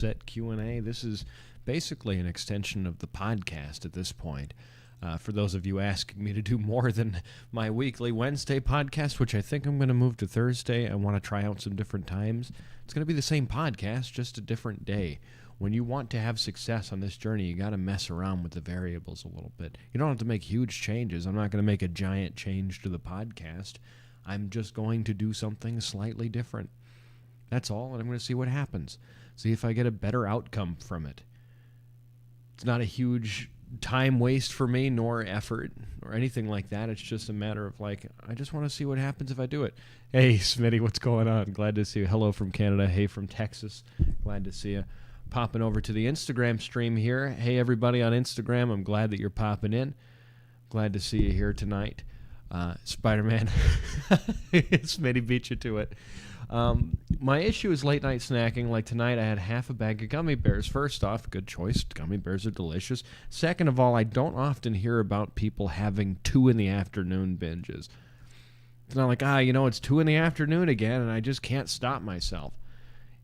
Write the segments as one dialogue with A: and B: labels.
A: Set Q&A. This is basically an extension of the podcast at this point. For those of you asking me to do more than my weekly Wednesday podcast, which I think I'm going to move to Thursday, I want to try out some different times. It's going to be the same podcast, just a different day. When you want to have success on this journey, you got to mess around with the variables a little bit. You don't have to make huge changes. I'm not going to make a giant change to the podcast. I'm just going to do something slightly different. That's all, and I'm going to see what happens. See if I get a better outcome from it. It's not a huge time waste for me, nor effort, or anything like that. It's just a matter of, I just want to see what happens if I do it. Hey, Smitty, what's going on? Glad to see you. Hello from Canada. Hey, from Texas. Glad to see you. Popping over to the Instagram stream here. Hey, everybody on Instagram. I'm glad that you're popping in. Glad to see you here tonight. Spider-Man. Smitty beat you to it. My issue is late night snacking. Like tonight, I had half a bag of gummy bears. First off, good choice. Gummy bears are delicious. Second of all, I don't often hear about people having 2 in the afternoon binges. It's not like, it's 2 in the afternoon again, and I just can't stop myself.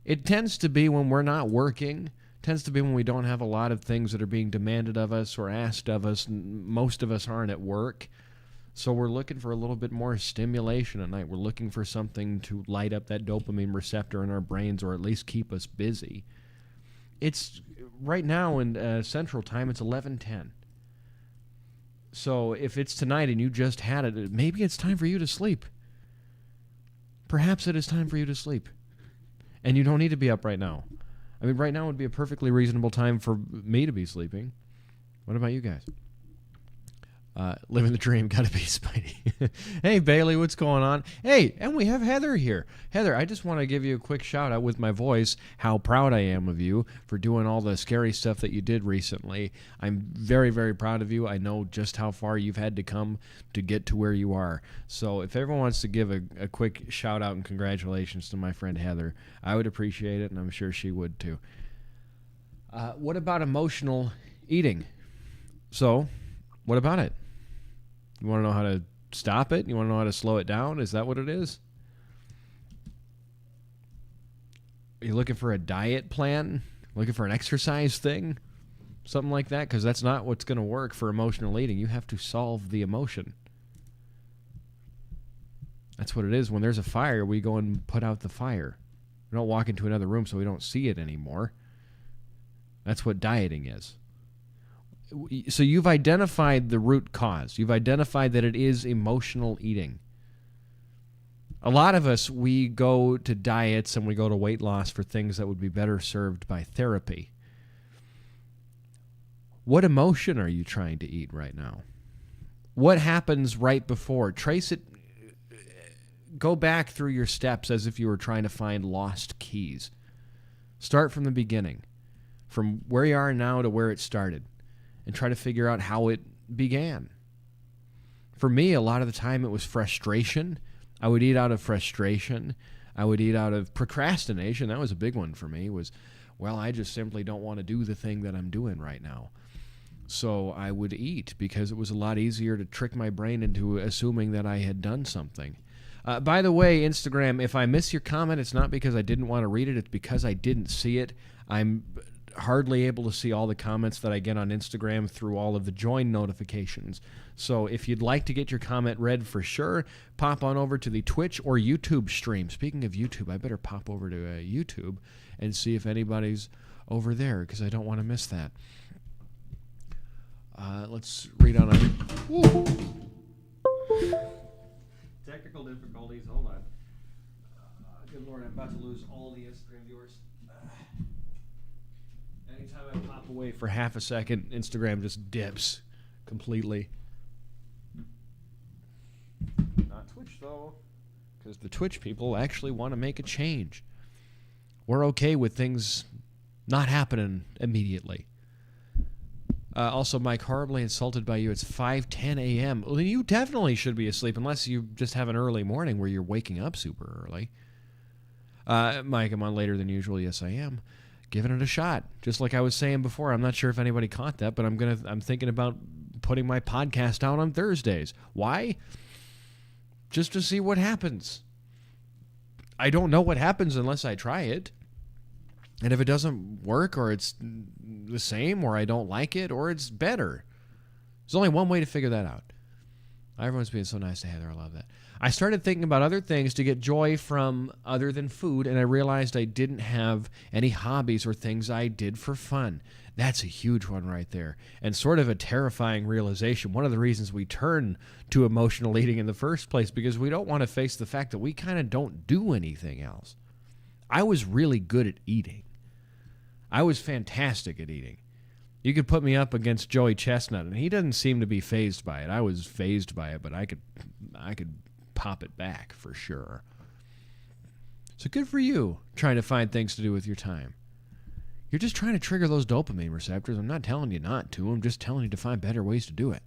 A: It tends to be when we're not working. It tends to be when we don't have a lot of things that are being demanded of us or asked of us. Most of us aren't at work. So we're looking for a little bit more stimulation at night. We're looking for something to light up that dopamine receptor in our brains, or at least keep us busy. It's right now in Central Time, it's 11:10. So if it's tonight and you just had it, maybe it's time for you to sleep. Perhaps it is time for you to sleep. And you don't need to be up right now. I mean, right now would be a perfectly reasonable time for me to be sleeping. What about you guys? Living the dream, gotta be Spidey. Hey, Bailey, what's going on? Hey, and we have Heather here. Heather, I just want to give you a quick shout out with my voice, how proud I am of you for doing all the scary stuff that you did recently. I'm very, very proud of you. I know just how far you've had to come to get to where you are. So if everyone wants to give a quick shout out and congratulations to my friend Heather, I would appreciate it, and I'm sure she would too. What about emotional eating? So, what about it? You want to know how to stop it? You want to know how to slow it down? Is that what it is? Are you looking for a diet plan? Looking for an exercise thing? Something like that? Because that's not what's going to work for emotional eating. You have to solve the emotion. That's what it is. When there's a fire, we go and put out the fire. We don't walk into another room so we don't see it anymore. That's what dieting is. So you've identified the root cause. You've identified that it is emotional eating. A lot of us, we go to diets and we go to weight loss for things that would be better served by therapy. What emotion are you trying to eat right now? What happens right before? Trace it. Go back through your steps as if you were trying to find lost keys. Start from the beginning, from where you are now to where it started, and try to figure out how it began. For me, a lot of the time it was frustration. I would eat out of frustration. I would eat out of procrastination. That was a big one for me, I just simply don't want to do the thing that I'm doing right now. So I would eat because it was a lot easier to trick my brain into assuming that I had done something. By the way, Instagram, if I miss your comment, it's not because I didn't want to read it. It's because I didn't see it. I'm hardly able to see all the comments that I get on Instagram through all of the join notifications. So if you'd like to get your comment read for sure, pop on over to the Twitch or YouTube stream. Speaking of YouTube, I better pop over to YouTube and see if anybody's over there, because I don't want to miss that. Let's read on technical difficulties. Hold on. Good Lord, I'm about to lose all the Instagram viewers. Anytime I pop away for half a second, Instagram just dips completely. Not Twitch, though, because the Twitch people actually want to make a change. We're okay with things not happening immediately. Also, Mike, horribly insulted by you. It's 5:10 a.m. Well, you definitely should be asleep, unless you just have an early morning where you're waking up super early. Mike, I'm on later than usual. Yes, I am. Giving it a shot. Just like I was saying before, I'm not sure if anybody caught that, but I'm thinking about putting my podcast out on Thursdays. Why? Just to see what happens. I don't know what happens unless I try it. And if it doesn't work, or it's the same, or I don't like it, or it's better, there's only one way to figure that out. Everyone's being so nice to Heather. I love that. I started thinking about other things to get joy from other than food, and I realized I didn't have any hobbies or things I did for fun. That's a huge one right there, and sort of a terrifying realization. One of the reasons we turn to emotional eating in the first place, because we don't want to face the fact that we kind of don't do anything else. I was really good at eating. I was fantastic at eating. You could put me up against Joey Chestnut, and he doesn't seem to be fazed by it. I was fazed by it, but I could pop it back for sure. So good for you, trying to find things to do with your time. You're just trying to trigger those dopamine receptors. I'm not telling you not to. I'm just telling you to find better ways to do it.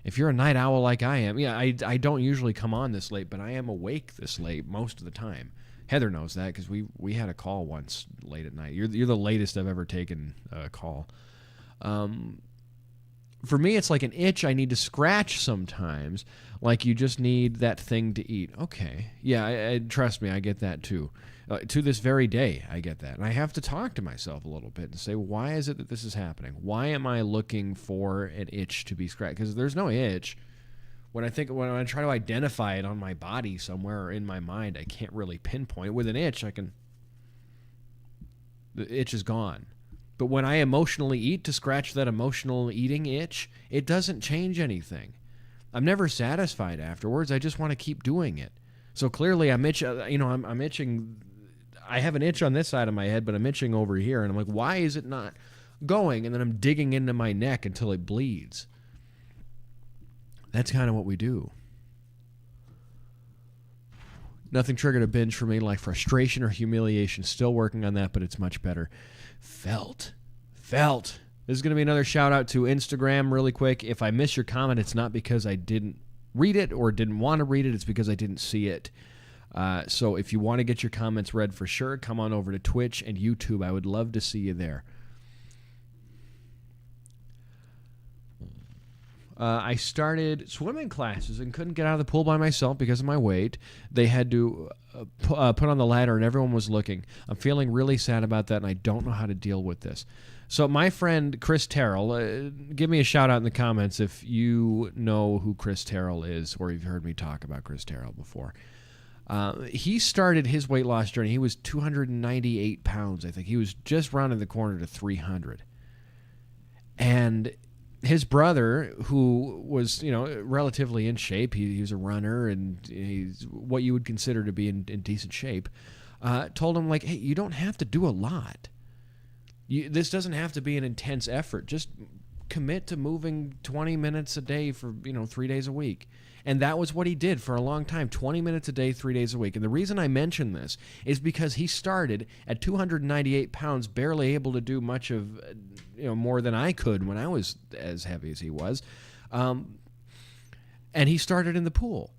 A: If you're a night owl like I am, I don't usually come on this late, but I am awake this late most of the time. Heather knows that because we had a call once late at night. You're the latest I've ever taken a call. For me, it's like an itch I need to scratch sometimes, like you just need that thing to eat. Okay. Yeah, trust me, I get that too. To this very day, I get that. And I have to talk to myself a little bit and say, why is it that this is happening? Why am I looking for an itch to be scratched? Because there's no itch. When I try to identify it on my body somewhere or in my mind, I can't really pinpoint. With an itch, the itch is gone. But when I emotionally eat to scratch that emotional eating itch, it doesn't change anything. I'm never satisfied afterwards. I just want to keep doing it. So clearly I'm itching. I have an itch on this side of my head, but I'm itching over here. And I'm like, why is it not going? And then I'm digging into my neck until it bleeds. That's kind of what we do. Nothing triggered a binge for me like frustration or humiliation. Still working on that, but it's much better. Felt. This is going to be another shout out to Instagram really quick. If I miss your comment, it's not because I didn't read it or didn't want to read it. It's because I didn't see it. So if you want to get your comments read for sure, come on over to Twitch and YouTube. I would love to see you there. I started swimming classes and couldn't get out of the pool by myself because of my weight. They had to put on the ladder and everyone was looking. I'm feeling really sad about that and I don't know how to deal with this. So my friend Chris Terrell, give me a shout out in the comments if you know who Chris Terrell is or you've heard me talk about Chris Terrell before. He started his weight loss journey. He was 298 pounds, I think. He was just rounding the corner to 300. And his brother, who was, relatively in shape, he was a runner and he's what you would consider to be in decent shape, told him, like, hey, you don't have to do a lot. This doesn't have to be an intense effort. Just commit to moving 20 minutes a day for, 3 days a week. And that was what he did for a long time, 20 minutes a day, 3 days a week. And the reason I mention this is because he started at 298 pounds, barely able to do much of, more than I could when I was as heavy as he was. And he started in the pool.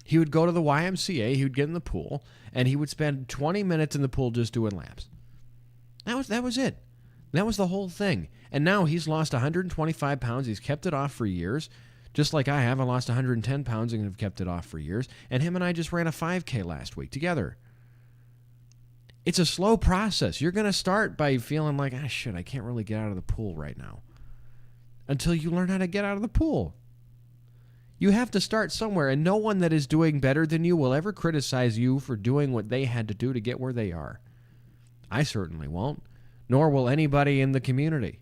A: He would go to the YMCA, he would get in the pool, and he would spend 20 minutes in the pool just doing laps. That was it. That was the whole thing. And now he's lost 125 pounds. He's kept it off for years. Just like I have. I lost 110 pounds and have kept it off for years. And him and I just ran a 5K last week together. It's a slow process. You're going to start by feeling like, shit, I can't really get out of the pool right now. Until you learn how to get out of the pool. You have to start somewhere, and no one that is doing better than you will ever criticize you for doing what they had to do to get where they are. I certainly won't. Nor will anybody in the community.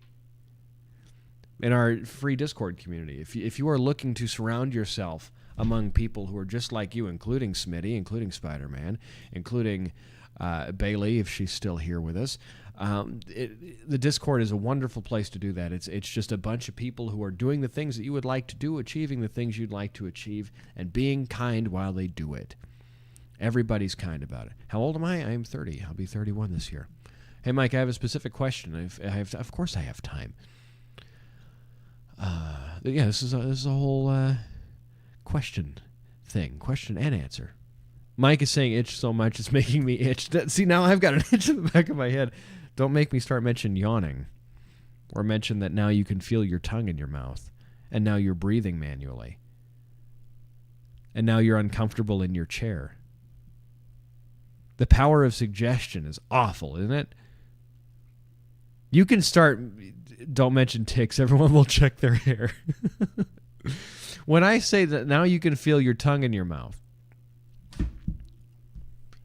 A: In our free Discord community. If you are looking to surround yourself among people who are just like you, including Smitty, including Spider-Man, including Bailey, if she's still here with us, the Discord is a wonderful place to do that. It's just a bunch of people who are doing the things that you would like to do, achieving the things you'd like to achieve, and being kind while they do it. Everybody's kind about it. How old am I? I'm 30. I'll be 31 this year. Hey, Mike, I have a specific question. Of course I have time. This is a whole question and answer. Mike is saying itch so much it's making me itch. See, now I've got an itch in the back of my head. Don't make me start mentioning yawning, or mention that now you can feel your tongue in your mouth, and now you're breathing manually, and now you're uncomfortable in your chair. The power of suggestion is awful, isn't it? You can start, don't mention ticks, everyone will check their hair. When I say that now you can feel your tongue in your mouth.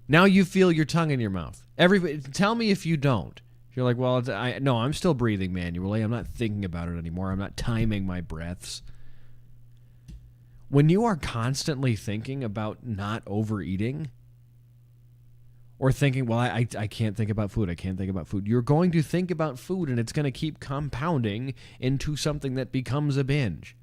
A: Now you feel your tongue in your mouth. Everybody, tell me if you don't. You're like, well, no, I'm still breathing manually. I'm not thinking about it anymore. I'm not timing my breaths. When you are constantly thinking about not overeating or thinking, well, I can't think about food. I can't think about food. You're going to think about food, and it's going to keep compounding into something that becomes a binge.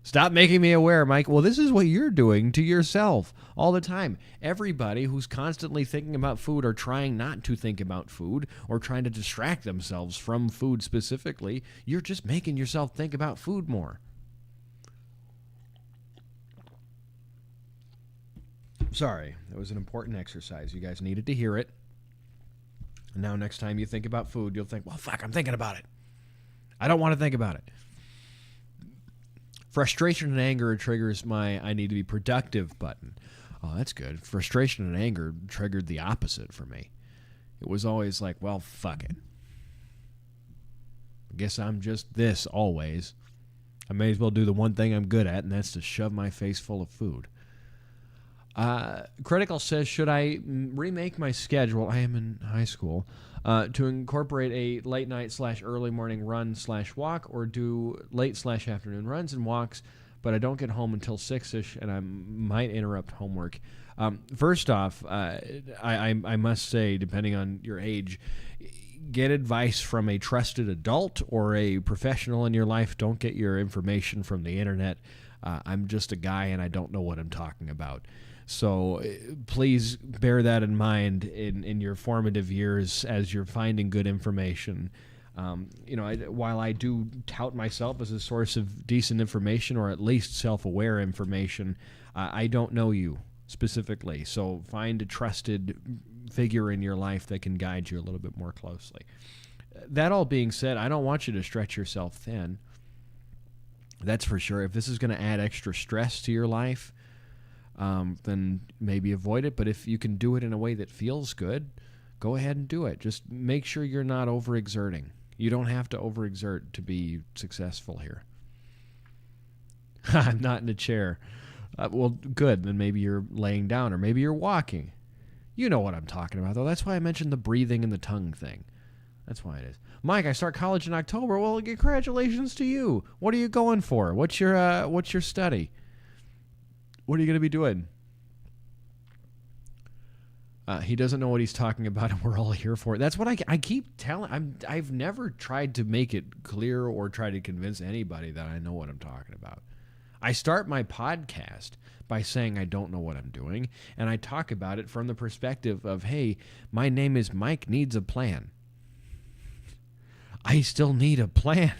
A: Stop making me aware, Mike. Well, this is what you're doing to yourself all the time. Everybody who's constantly thinking about food or trying not to think about food or trying to distract themselves from food specifically, you're just making yourself think about food more. Sorry, that was an important exercise. You guys needed to hear it. And now next time you think about food, you'll think, well, fuck, I'm thinking about it. I don't want to think about it. Frustration and anger triggers my I need to be productive button. Oh, that's good. Frustration and anger triggered the opposite for me. It was always like, well, fuck it. I guess I'm just this always. I may as well do the one thing I'm good at, and that's to shove my face full of food. Critical says, should I remake my schedule? I am in high school. To incorporate a late night / early morning run / walk, or do late / afternoon runs and walks, but I don't get home until 6-ish, and I might interrupt homework. First off, I must say, depending on your age, get advice from a trusted adult or a professional in your life. Don't get your information from the internet. I'm just a guy, and I don't know what I'm talking about. So please bear that in mind in your formative years as you're finding good information. While I do tout myself as a source of decent information, or at least self-aware information, I don't know you specifically. So find a trusted figure in your life that can guide you a little bit more closely. That all being said, I don't want you to stretch yourself thin. That's for sure. If this is going to add extra stress to your life, then maybe avoid it. But if you can do it in a way that feels good, go ahead and do it. Just make sure you're not overexerting. You don't have to overexert to be successful here. I'm not in a chair. Well, good. Then maybe you're laying down, or maybe you're walking. You know what I'm talking about, though. That's why I mentioned the breathing and the tongue thing. That's why it is. Mike, I start college in October. Well, congratulations to you. What are you going for? What's your study? What are you going to be doing? He doesn't know what he's talking about, and we're all here for it. That's what I keep telling. I've never tried to make it clear or try to convince anybody that I know what I'm talking about. I start my podcast by saying I don't know what I'm doing, and I talk about it from the perspective of, hey, my name is Mike Needs a Plan. I still need a plan.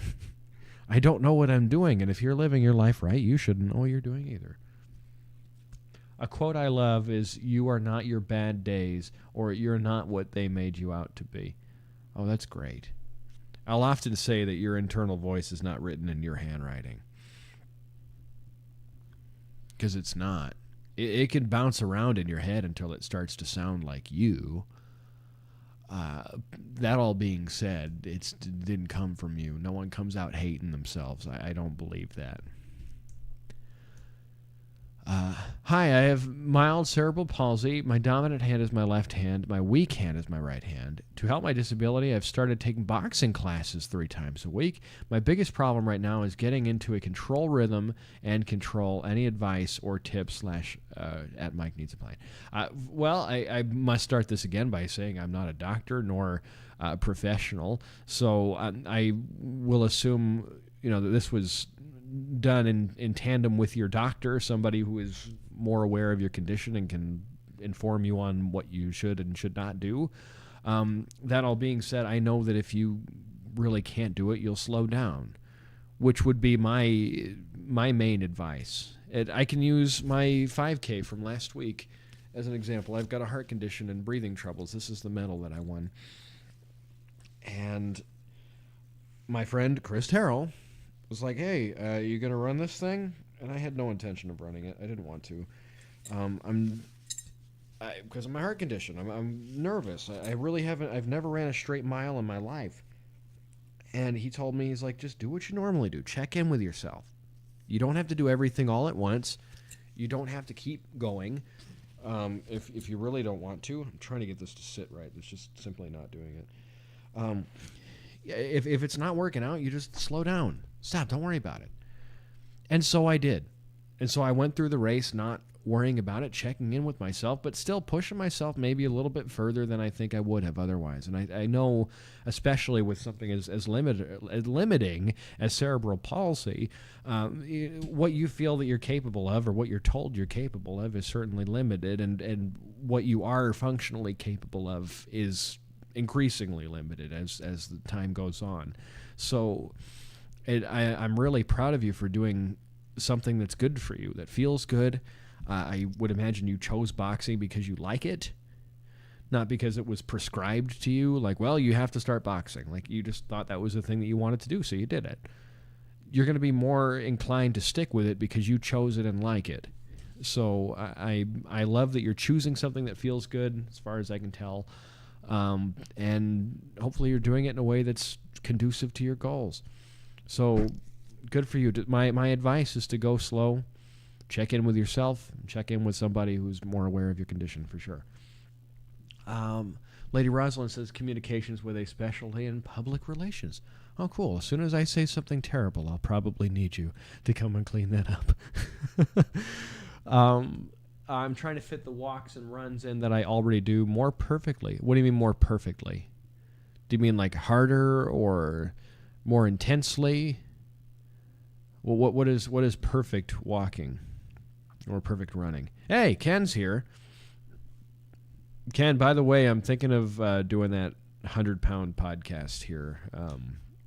A: I don't know what I'm doing, and if you're living your life right, you shouldn't know what you're doing either. A quote I love is, you are not your bad days, or you're not what they made you out to be. Oh, that's great. I'll often say that your internal voice is not written in your handwriting. Because it's not. It can bounce around in your head until it starts to sound like you. That all being said, it didn't come from you. No one comes out hating themselves. I don't believe that. Hi, I have mild cerebral palsy. My dominant hand is my left hand. My weak hand is my right hand. To help my disability, I've started taking boxing classes 3 times a week. My biggest problem right now is getting into a control rhythm and control. Any advice or tips at Mike Needs a Plan. Well, I must start this again by saying I'm not a doctor nor a professional. So I will assume, that this was done in tandem with your doctor, somebody who is more aware of your condition and can inform you on what you should and should not do. That all being said, I know that if you really can't do it, you'll slow down, which would be my main advice. I can use my 5K from last week as an example. I've got a heart condition and breathing troubles. This is the medal that I won. And my friend Chris Terrell was like, hey, you going to run this thing? And I had no intention of running it. I didn't want to. I'm because of my heart condition. I'm nervous. I really haven't. I've never ran a straight mile in my life. And he told me, he's like, just do what you normally do. Check in with yourself. You don't have to do everything all at once. You don't have to keep going. If you really don't want to. I'm trying to get this to sit right. It's just simply not doing it. If it's not working out, you just slow down. Stop. Don't worry about it. And so I did. And so I went through the race not worrying about it, checking in with myself, but still pushing myself maybe a little bit further than I think I would have otherwise. And I know, especially with something as limiting as cerebral palsy, what you feel that you're capable of or what you're told you're capable of is certainly limited, and what you are functionally capable of is increasingly limited as the time goes on. So I'm really proud of you for doing something that's good for you, that feels good. I would imagine you chose boxing because you like it, not because it was prescribed to you. Like, well, you have to start boxing. Like, you just thought that was the thing that you wanted to do, so you did it. You're going to be more inclined to stick with it because you chose it and like it. So I love that you're choosing something that feels good, as far as I can tell. And hopefully you're doing it in a way that's conducive to your goals. So good for you. My advice is to go slow. Check in with yourself. Check in with somebody who's more aware of your condition, for sure. Lady Rosalind says communications with a specialty in public relations. Oh, cool. As soon as I say something terrible, I'll probably need you to come and clean that up. I'm trying to fit the walks and runs in that I already do more perfectly. What do you mean more perfectly? Do you mean like harder or more intensely? Well, what is perfect walking or perfect running? Hey, Ken's here. Ken, by the way, I'm thinking of doing that 100-pound podcast here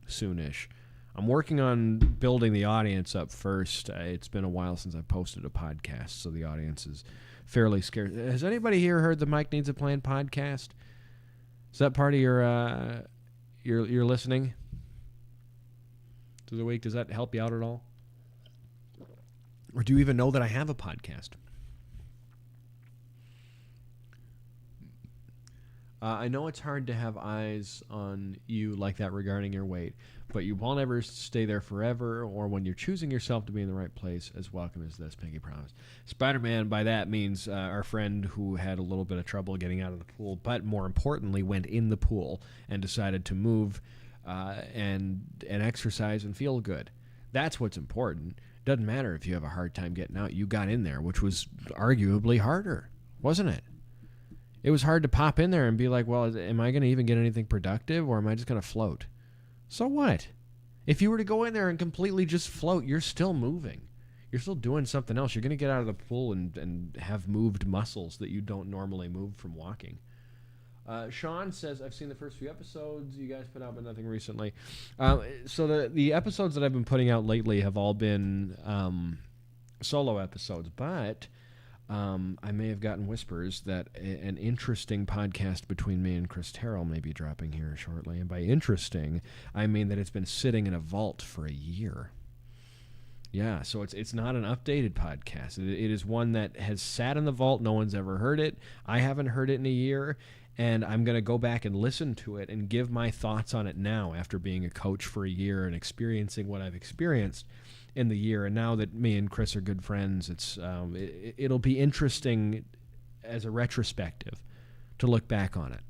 A: soonish. I'm working on building the audience up first. It's been a while since I posted a podcast, so the audience is fairly scarce. Has anybody here heard the Mike Needs a Plan podcast? Is that part of your listening to the week? Does that help you out at all? Or do you even know that I have a podcast? I know it's hard to have eyes on you like that regarding your weight, but you won't ever stay there forever, or when you're choosing yourself to be in the right place, as welcome as this, Pinky Promise. Spider-Man, by that means our friend who had a little bit of trouble getting out of the pool, but more importantly, went in the pool and decided to move and exercise and feel good. That's what's important. Doesn't matter if you have a hard time getting out. You got in there, which was arguably harder, wasn't it? It was hard to pop in there and be like, well, am I going to even get anything productive, or am I just going to float? So what? If you were to go in there and completely just float, you're still moving. You're still doing something else. You're going to get out of the pool and have moved muscles that you don't normally move from walking. Sean says, I've seen the first few episodes you guys put out, but nothing recently. So the episodes that I've been putting out lately have all been solo episodes, but I may have gotten whispers that an interesting podcast between me and Chris Terrell may be dropping here shortly. And by interesting, I mean that it's been sitting in a vault for a year. Yeah, so it's not an updated podcast. It is one that has sat in the vault. No one's ever heard it. I haven't heard it in a year, and I'm going to go back and listen to it and give my thoughts on it now after being a coach for a year and experiencing what I've experienced in the year. And now that me and Chris are good friends, it'll be interesting as a retrospective to look back on it.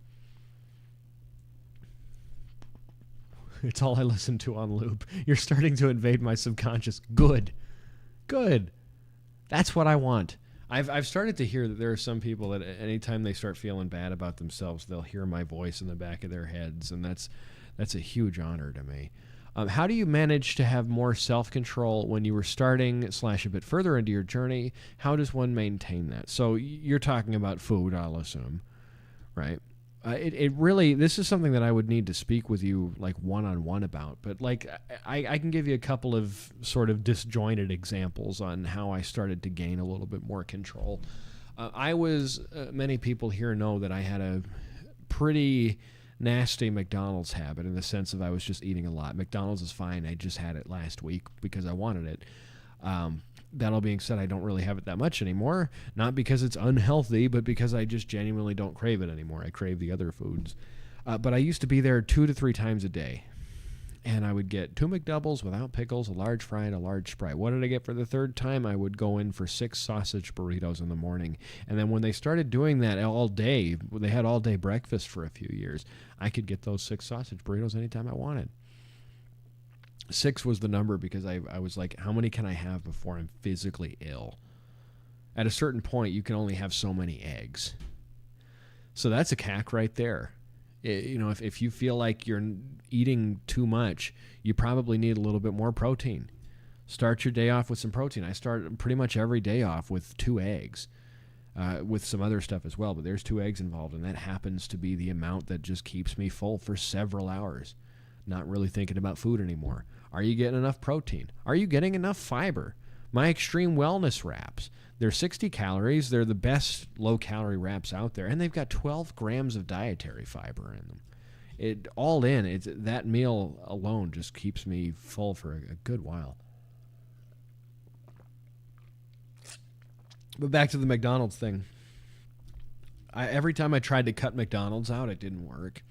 A: It's all I listen to on loop. You're starting to invade my subconscious. Good. That's what I want. I've started to hear that there are some people that anytime they start feeling bad about themselves, they'll hear my voice in the back of their heads, and that's a huge honor to me. How do you manage to have more self-control when you were starting / a bit further into your journey? How does one maintain that? So you're talking about food, I'll assume, right? It really, this is something that I would need to speak with you like one-on-one about, but like I can give you a couple of sort of disjointed examples on how I started to gain a little bit more control. Many people here know that I had a pretty nasty McDonald's habit in the sense of I was just eating a lot. McDonald's is fine. I just had it last week because I wanted it. that all being said, I don't really have it that much anymore. Not because it's unhealthy, but because I just genuinely don't crave it anymore. I crave the other foods. But I used to be there 2 to 3 times a day. And I would get 2 McDoubles without pickles, a large fry, and a large Sprite. What did I get for the third time? I would go in for 6 sausage burritos in the morning. And then when they started doing that all day, they had all-day breakfast for a few years, I could get those 6 sausage burritos anytime I wanted. 6 was the number because I was like, how many can I have before I'm physically ill? At a certain point, you can only have so many eggs. So that's a CAC right there. If you feel like you're eating too much, you probably need a little bit more protein. Start your day off with some protein. I start pretty much every day off with 2 eggs, with some other stuff as well. But there's 2 eggs involved, and that happens to be the amount that just keeps me full for several hours. Not really thinking about food anymore. Are you getting enough protein? Are you getting enough fiber? My Extreme Wellness wraps. They're 60 calories. They're the best low-calorie wraps out there, and they've got 12 grams of dietary fiber in them. That meal alone just keeps me full for a good while. But back to the McDonald's thing. Every time I tried to cut McDonald's out, it didn't work.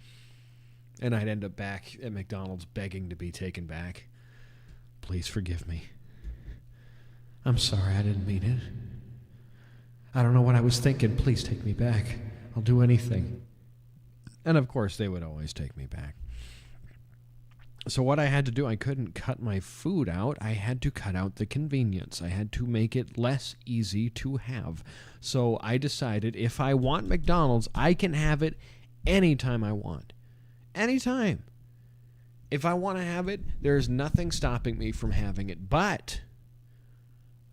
A: And I'd end up back at McDonald's begging to be taken back. Please forgive me. I'm sorry, I didn't mean it. I don't know what I was thinking. Please take me back. I'll do anything. And of course, they would always take me back. So what I had to do, I couldn't cut my food out. I had to cut out the convenience. I had to make it less easy to have. So I decided if I want McDonald's, I can have it anytime I want. Anytime. If I want to have it, there's nothing stopping me from having it. But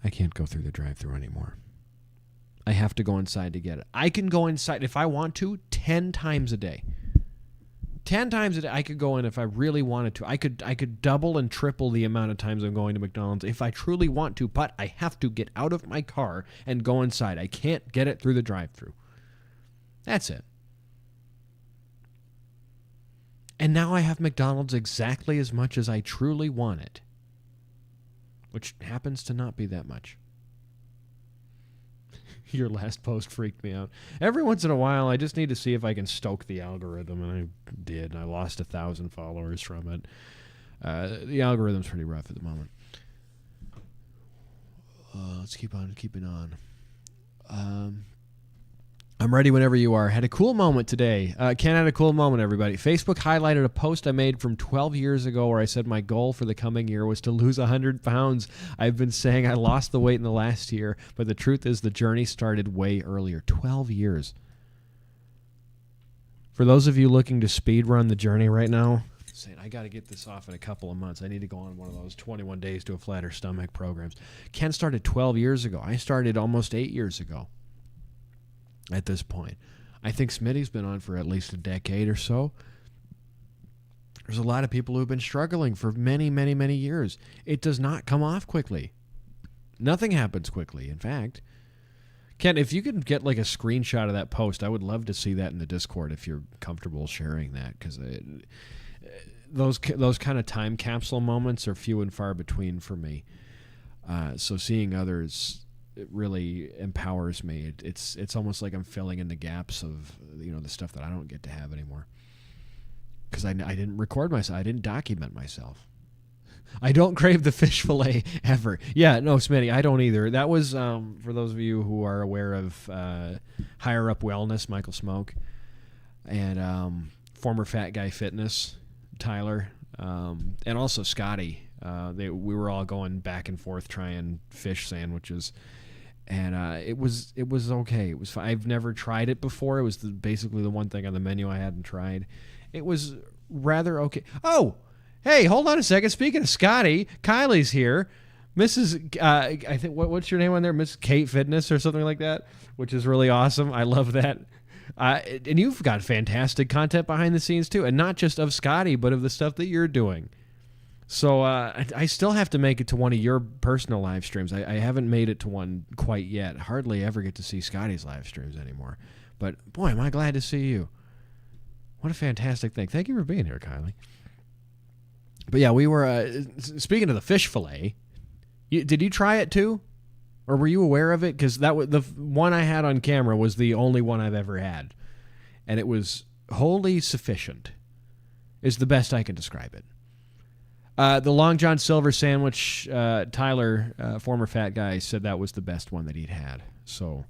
A: I can't go through the drive-thru anymore. I have to go inside to get it. I can go inside if I want to 10 times a day. 10 times a day I could go in if I really wanted to. I could double and triple the amount of times I'm going to McDonald's if I truly want to, but I have to get out of my car and go inside. I can't get it through the drive-thru. That's it. And now I have McDonald's exactly as much as I truly want it, which happens to not be that much. Your last post freaked me out. Every once in a while, I just need to see if I can stoke the algorithm, and I did. I lost 1,000 followers from it. The algorithm's pretty rough at the moment. Let's keep on keeping on. I'm ready whenever you are. Had a cool moment today. Ken had a cool moment, everybody. Facebook highlighted a post I made from 12 years ago where I said my goal for the coming year was to lose 100 pounds. I've been saying I lost the weight in the last year, but the truth is the journey started way earlier. 12 years. For those of you looking to speed run the journey right now, saying I got to get this off in a couple of months. I need to go on one of those 21 days to a flatter stomach programs. Ken started 12 years ago. I started almost 8 years ago. At this point, I think Smitty's been on for at least a decade or so. There's a lot of people who've been struggling for many, many, many years. It does not come off quickly. Nothing happens quickly. In fact, Ken, if you could get like a screenshot of that post, I would love to see that in the Discord if you're comfortable sharing that, because those kind of time capsule moments are few and far between for me. So seeing others, it really empowers me. It's almost like I'm filling in the gaps of the stuff that I don't get to have anymore. Because I didn't record myself. I didn't document myself. I don't crave the fish fillet ever. Yeah, no, Smitty, I don't either. That was, for those of you who are aware of Higher Up Wellness, Michael Smoke, and former Fat Guy Fitness, Tyler, and also Scotty. We were all going back and forth trying fish sandwiches. And it was okay. It was fine. I've never tried it before. It was basically the one thing on the menu I hadn't tried. It was rather okay. Oh, hey, hold on a second. Speaking of Scotty, Kylie's here. Mrs. I think what's your name on there? Miss Kate Fitness or something like that, which is really awesome. I love that. And you've got fantastic content behind the scenes too, and not just of Scotty, but of the stuff that you're doing. So I still have to make it to one of your personal live streams. I haven't made it to one quite yet. Hardly ever get to see Scotty's live streams anymore. But, boy, am I glad to see you. What a fantastic thing. Thank you for being here, Kylie. But, yeah, we were, speaking of the fish fillet, did you try it too? Or were you aware of it? Because the one I had on camera was the only one I've ever had. And it was wholly sufficient, is the best I can describe it. The Long John Silver sandwich, Tyler, former fat guy, said that was the best one that he'd had. So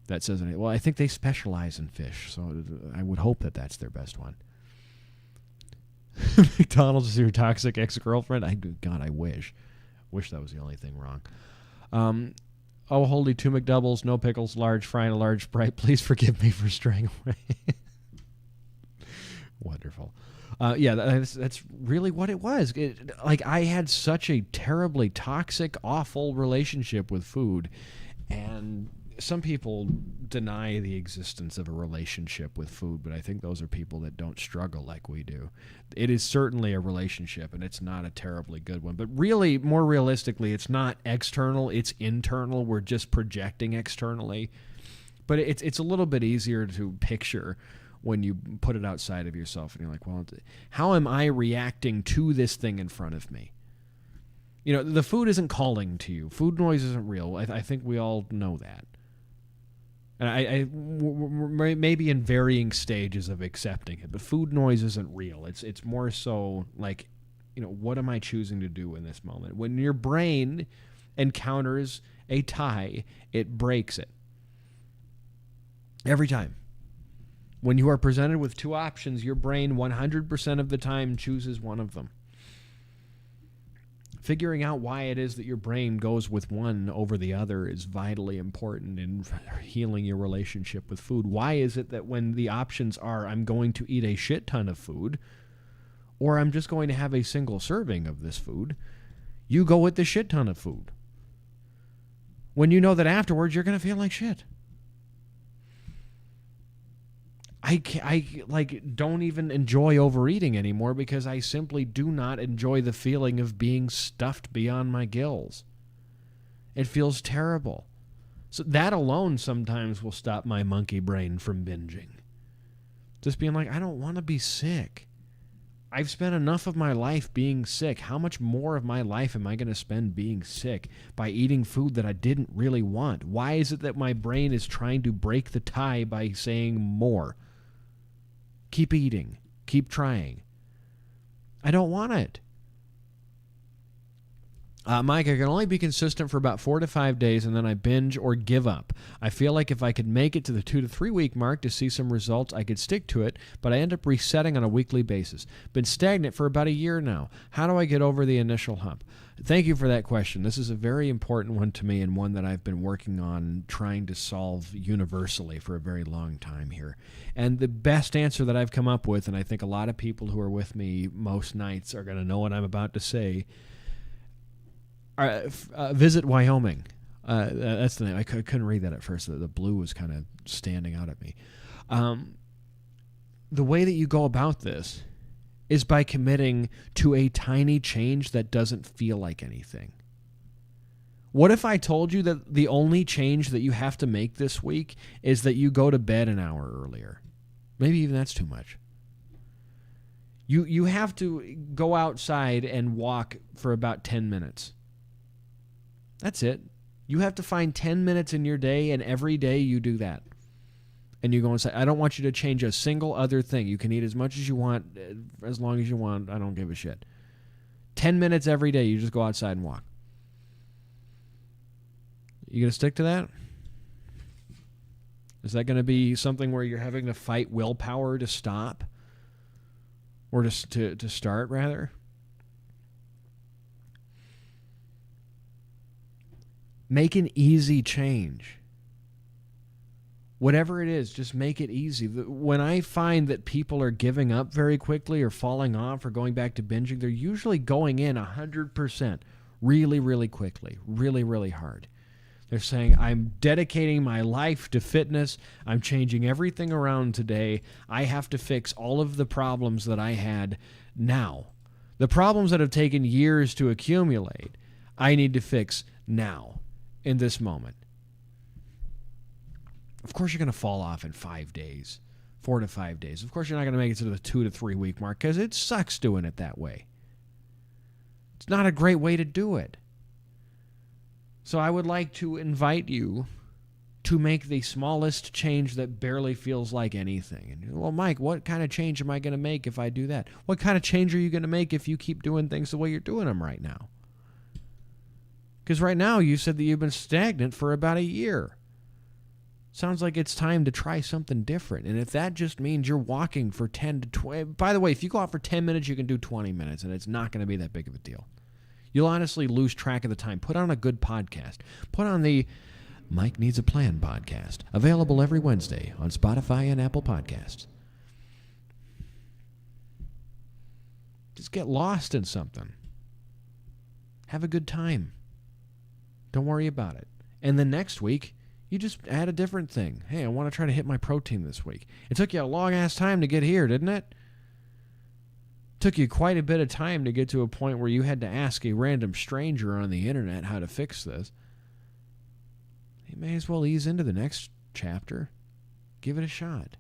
A: that says anything. Well, I think they specialize in fish, so I would hope that that's their best one. McDonald's is your toxic ex-girlfriend? God, I wish. Wish that was the only thing wrong. Oh, holy 2 McDoubles, no pickles, large fry, and a large Sprite. Please forgive me for straying away. Wonderful. Yeah, that's really what it was. I had such a terribly toxic, awful relationship with food, and some people deny the existence of a relationship with food, but I think those are people that don't struggle like we do. It is certainly a relationship, and it's not a terribly good one. But really, more realistically, it's not external, it's internal. We're just projecting externally. But it's a little bit easier to picture when you put it outside of yourself, and you're like, well, how am I reacting to this thing in front of me? You know, the food isn't calling to you. Food noise isn't real. I think we all know that. And we're maybe in varying stages of accepting it, but food noise isn't real. It's more so like, you know, what am I choosing to do in this moment? When your brain encounters a tie, it breaks it. Every time. When you are presented with two options, your brain 100% of the time chooses one of them. Figuring out why it is that your brain goes with one over the other is vitally important in healing your relationship with food. Why is it that when the options are, I'm going to eat a shit ton of food, or I'm just going to have a single serving of this food, you go with the shit ton of food, when you know that afterwards you're going to feel like shit? I don't even enjoy overeating anymore because I simply do not enjoy the feeling of being stuffed beyond my gills. It feels terrible. So that alone sometimes will stop my monkey brain from binging. Just being like, I don't want to be sick. I've spent enough of my life being sick. How much more of my life am I going to spend being sick by eating food that I didn't really want? Why is it that my brain is trying to break the tie by saying more? Keep eating. Keep trying. I don't want it. Mike, I can only be consistent for about 4 to 5 days, and then I binge or give up. I feel like if I could make it to the 2 to 3 week mark to see some results, I could stick to it, but I end up resetting on a weekly basis. Been stagnant for about a year now. How do I get over the initial hump? Thank you for that question. This is a very important one to me, and one that I've been working on trying to solve universally for a very long time here. And the best answer that I've come up with, and I think a lot of people who are with me most nights are going to know what I'm about to say, visit Wyoming. That's the name. I couldn't read that at first. The blue was kind of standing out at me. The way that you go about this is by committing to a tiny change that doesn't feel like anything. What if I told you that the only change that you have to make this week is that you go to bed an hour earlier? Maybe even that's too much. You have to go outside and walk for about 10 minutes. That's it. You have to find 10 minutes in your day, and every day you do that. And you go and say, I don't want you to change a single other thing. You can eat as much as you want, as long as you want. I don't give a shit. 10 minutes every day, you just go outside and walk. You going to stick to that? Is that going to be something where you're having to fight willpower to stop? Or to start, rather? Make an easy change. Whatever it is, just make it easy. When I find that people are giving up very quickly or falling off or going back to binging, they're usually going in 100% really, really quickly, really, really hard. They're saying, I'm dedicating my life to fitness. I'm changing everything around today. I have to fix all of the problems that I had now. The problems that have taken years to accumulate, I need to fix now, in this moment. Of course, you're going to fall off in 5 days, 4 to 5 days. Of course, you're not going to make it to the 2 to 3 week mark because it sucks doing it that way. It's not a great way to do it. So I would like to invite you to make the smallest change that barely feels like anything. And, well, Mike, what kind of change am I going to make if I do that? What kind of change are you going to make if you keep doing things the way you're doing them right now? Because right now you said that you've been stagnant for about a year. Sounds like it's time to try something different. And if that just means you're walking for 10 to 20... By the way, if you go out for 10 minutes, you can do 20 minutes, and it's not going to be that big of a deal. You'll honestly lose track of the time. Put on a good podcast. Put on the Mike Needs a Plan podcast, available every Wednesday on Spotify and Apple Podcasts. Just get lost in something. Have a good time. Don't worry about it. And then next week, you just add a different thing. Hey, I want to try to hit my protein this week. It took you a long-ass time to get here, didn't it? Took you quite a bit of time to get to a point where you had to ask a random stranger on the internet how to fix this. You may as well ease into the next chapter. Give it a shot.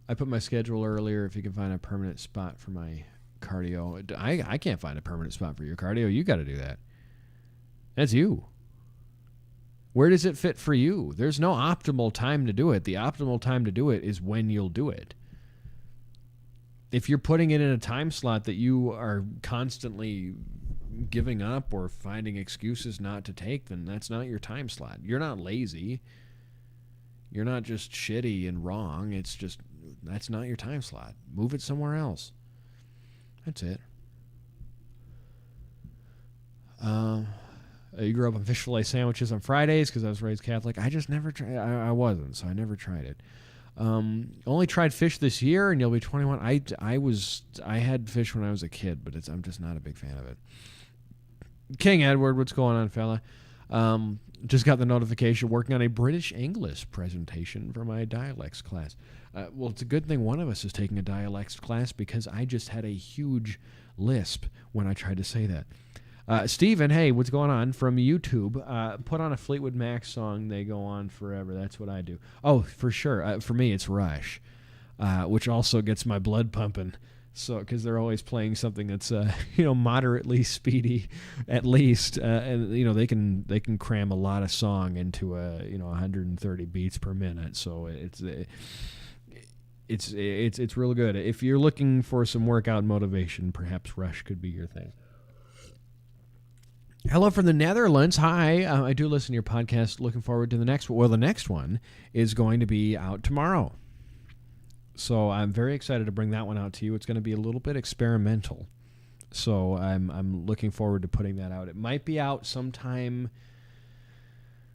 A: I put my schedule earlier if you can find a permanent spot for my cardio. I can't find a permanent spot for your cardio. You got to do that. That's you. Where does it fit for you? There's no optimal time to do it. The optimal time to do it is when you'll do it. If you're putting it in a time slot that you are constantly giving up or finding excuses not to take, then that's not your time slot. You're not lazy. You're not just shitty and wrong. It's just, that's not your time slot. Move it somewhere else. That's it. You grew up on fish fillet sandwiches on Fridays because I was raised Catholic. I just never tried. I wasn't, so I never tried it. Only tried fish this year, and you'll be 21. I had fish when I was a kid, but I'm just not a big fan of it. King Edward, what's going on, fella? Just got the notification working on a British English presentation for my dialects class. Well, it's a good thing one of us is taking a dialects class because I just had a huge lisp when I tried to say that. Steven, hey, what's going on? From YouTube, put on a Fleetwood Mac song, They Go On Forever. That's what I do. Oh, for sure. For me, it's Rush, which also gets my blood pumping. So, because they're always playing something that's, moderately speedy, at least, and they can cram a lot of song into 130 beats per minute. So it's real good. If you're looking for some workout motivation, perhaps Rush could be your thing. Hello from the Netherlands. Hi, I do listen to your podcast. Looking forward to the next one. Well, the next one is going to be out tomorrow. So I'm very excited to bring that one out to you. It's going to be a little bit experimental. So I'm looking forward to putting that out. It might be out sometime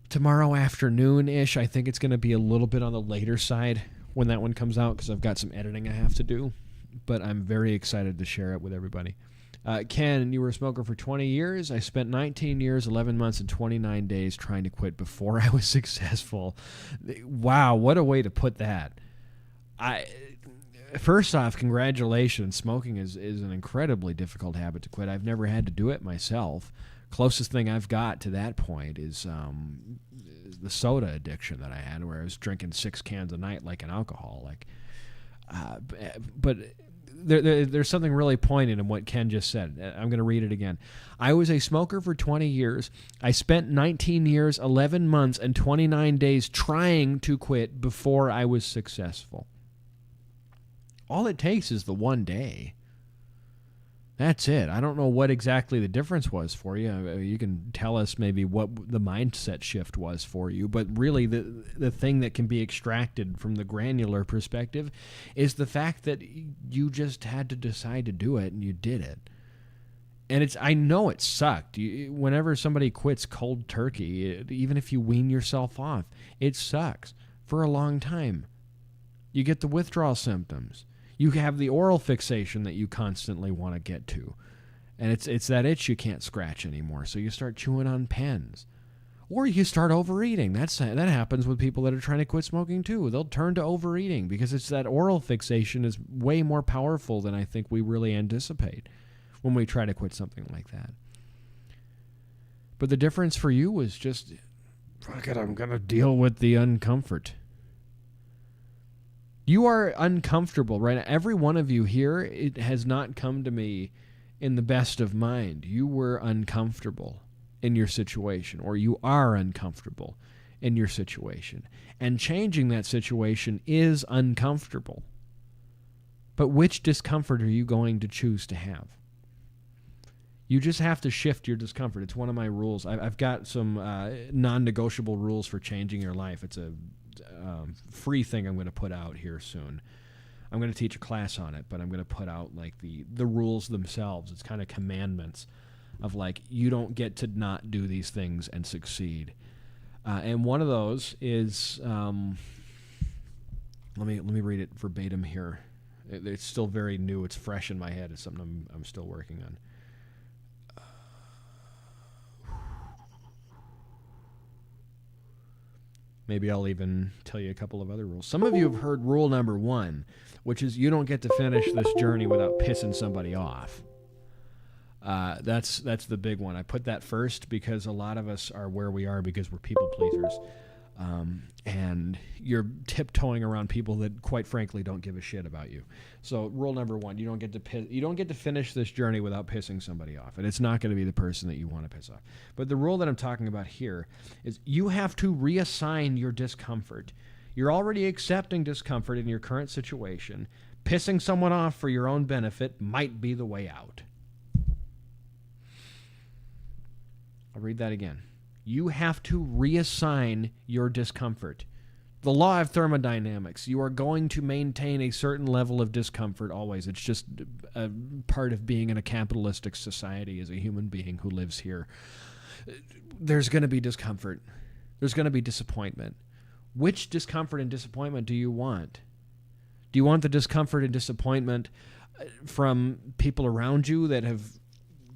A: tomorrow afternoon-ish. I think it's going to be a little bit on the later side when that one comes out because I've got some editing I have to do. But I'm very excited to share it with everybody. Ken, you were a smoker for 20 years. I spent 19 years, 11 months, and 29 days trying to quit before I was successful. Wow, what a way to put that. First off, congratulations. Smoking is an incredibly difficult habit to quit. I've never had to do it myself. Closest thing I've got to that point is the soda addiction that I had, where I was drinking 6 cans a night like an alcoholic. But there's something really poignant in what Ken just said. I'm going to read it again. I was a smoker for 20 years. I spent 19 years, 11 months, and 29 days trying to quit before I was successful. All it takes is the one day. That's it. I don't know what exactly the difference was for you. You can tell us maybe what the mindset shift was for you, but really the thing that can be extracted from the granular perspective is the fact that you just had to decide to do it and you did it. And I know it sucked. Whenever somebody quits cold turkey, even if you wean yourself off, it sucks for a long time. You get the withdrawal symptoms. You have the oral fixation that you constantly want to get to. And it's that itch you can't scratch anymore, so you start chewing on pens. Or you start overeating. That happens with people that are trying to quit smoking too. They'll turn to overeating because it's that oral fixation is way more powerful than I think we really anticipate when we try to quit something like that. But the difference for you was just, fuck it, I'm going to deal with the uncomfort. You are uncomfortable right now. Every one of you here, it has not come to me in the best of mind. You were uncomfortable in your situation, or you are uncomfortable in your situation. And changing that situation is uncomfortable. But which discomfort are you going to choose to have? You just have to shift your discomfort. It's one of my rules. I've got some non-negotiable rules for changing your life. It's a free thing I'm going to put out here soon. I'm going to teach a class on it, but I'm going to put out like the rules themselves. It's kind of commandments of like, you don't get to not do these things and succeed. And one of those is, let me read it verbatim here. It's still very new. It's fresh in my head. It's something I'm still working on. Maybe I'll even tell you a couple of other rules. Some of you have heard rule number 1, which is you don't get to finish this journey without pissing somebody off. That's the big one. I put that first because a lot of us are where we are because we're people pleasers. And you're tiptoeing around people that, quite frankly, don't give a shit about you. So, rule number 1: you don't get to finish this journey without pissing somebody off, and it's not going to be the person that you want to piss off. But the rule that I'm talking about here is you have to reassign your discomfort. You're already accepting discomfort in your current situation. Pissing someone off for your own benefit might be the way out. I'll read that again. You have to reassign your discomfort. The law of thermodynamics. You are going to maintain a certain level of discomfort always. It's just a part of being in a capitalistic society as a human being who lives here. There's going to be discomfort. There's going to be disappointment. Which discomfort and disappointment do you want? Do you want the discomfort and disappointment from people around you that have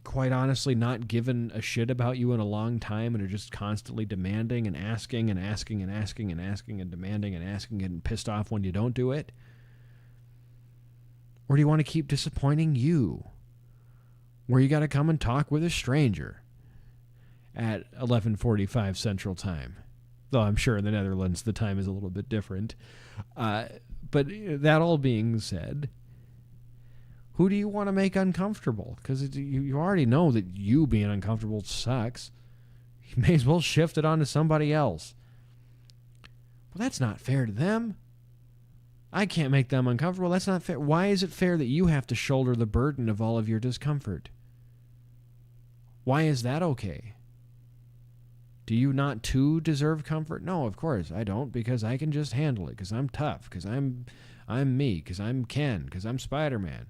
A: quite honestly not given a shit about you in a long time and are just constantly demanding and asking and asking and asking and asking and demanding and asking and pissed off when you don't do it? Or do you want to keep disappointing you, where you got to come and talk with a stranger at 11:45 Central Time? Though I'm sure in the Netherlands the time is a little bit different. But that all being said, who do you want to make uncomfortable? Because you already know that you being uncomfortable sucks. You may as well shift it onto somebody else. Well, that's not fair to them. I can't make them uncomfortable. That's not fair. Why is it fair that you have to shoulder the burden of all of your discomfort? Why is that okay? Do you not too deserve comfort? No, of course I don't, because I can just handle it, because I'm tough, because I'm me, because I'm Ken, because I'm Spider-Man,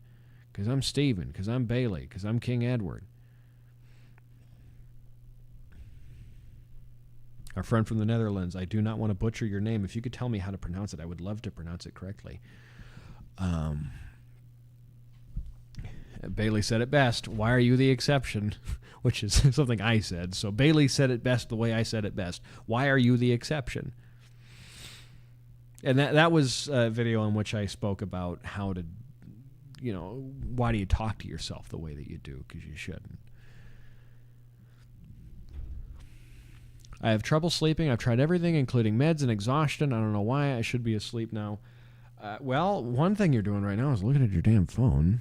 A: because I'm Steven, because I'm Bailey, because I'm King Edward. Our friend from the Netherlands, I do not want to butcher your name. If you could tell me how to pronounce it, I would love to pronounce it correctly. Bailey said it best. Why are you the exception? Which is something I said. So Bailey said it best the way I said it best. Why are you the exception? And that was a video in which I spoke about how to, why do you talk to yourself the way that you do? Because you shouldn't. I have trouble sleeping. I've tried everything, including meds and exhaustion. I don't know why. I should be asleep now. Well, one thing you're doing right now is looking at your damn phone.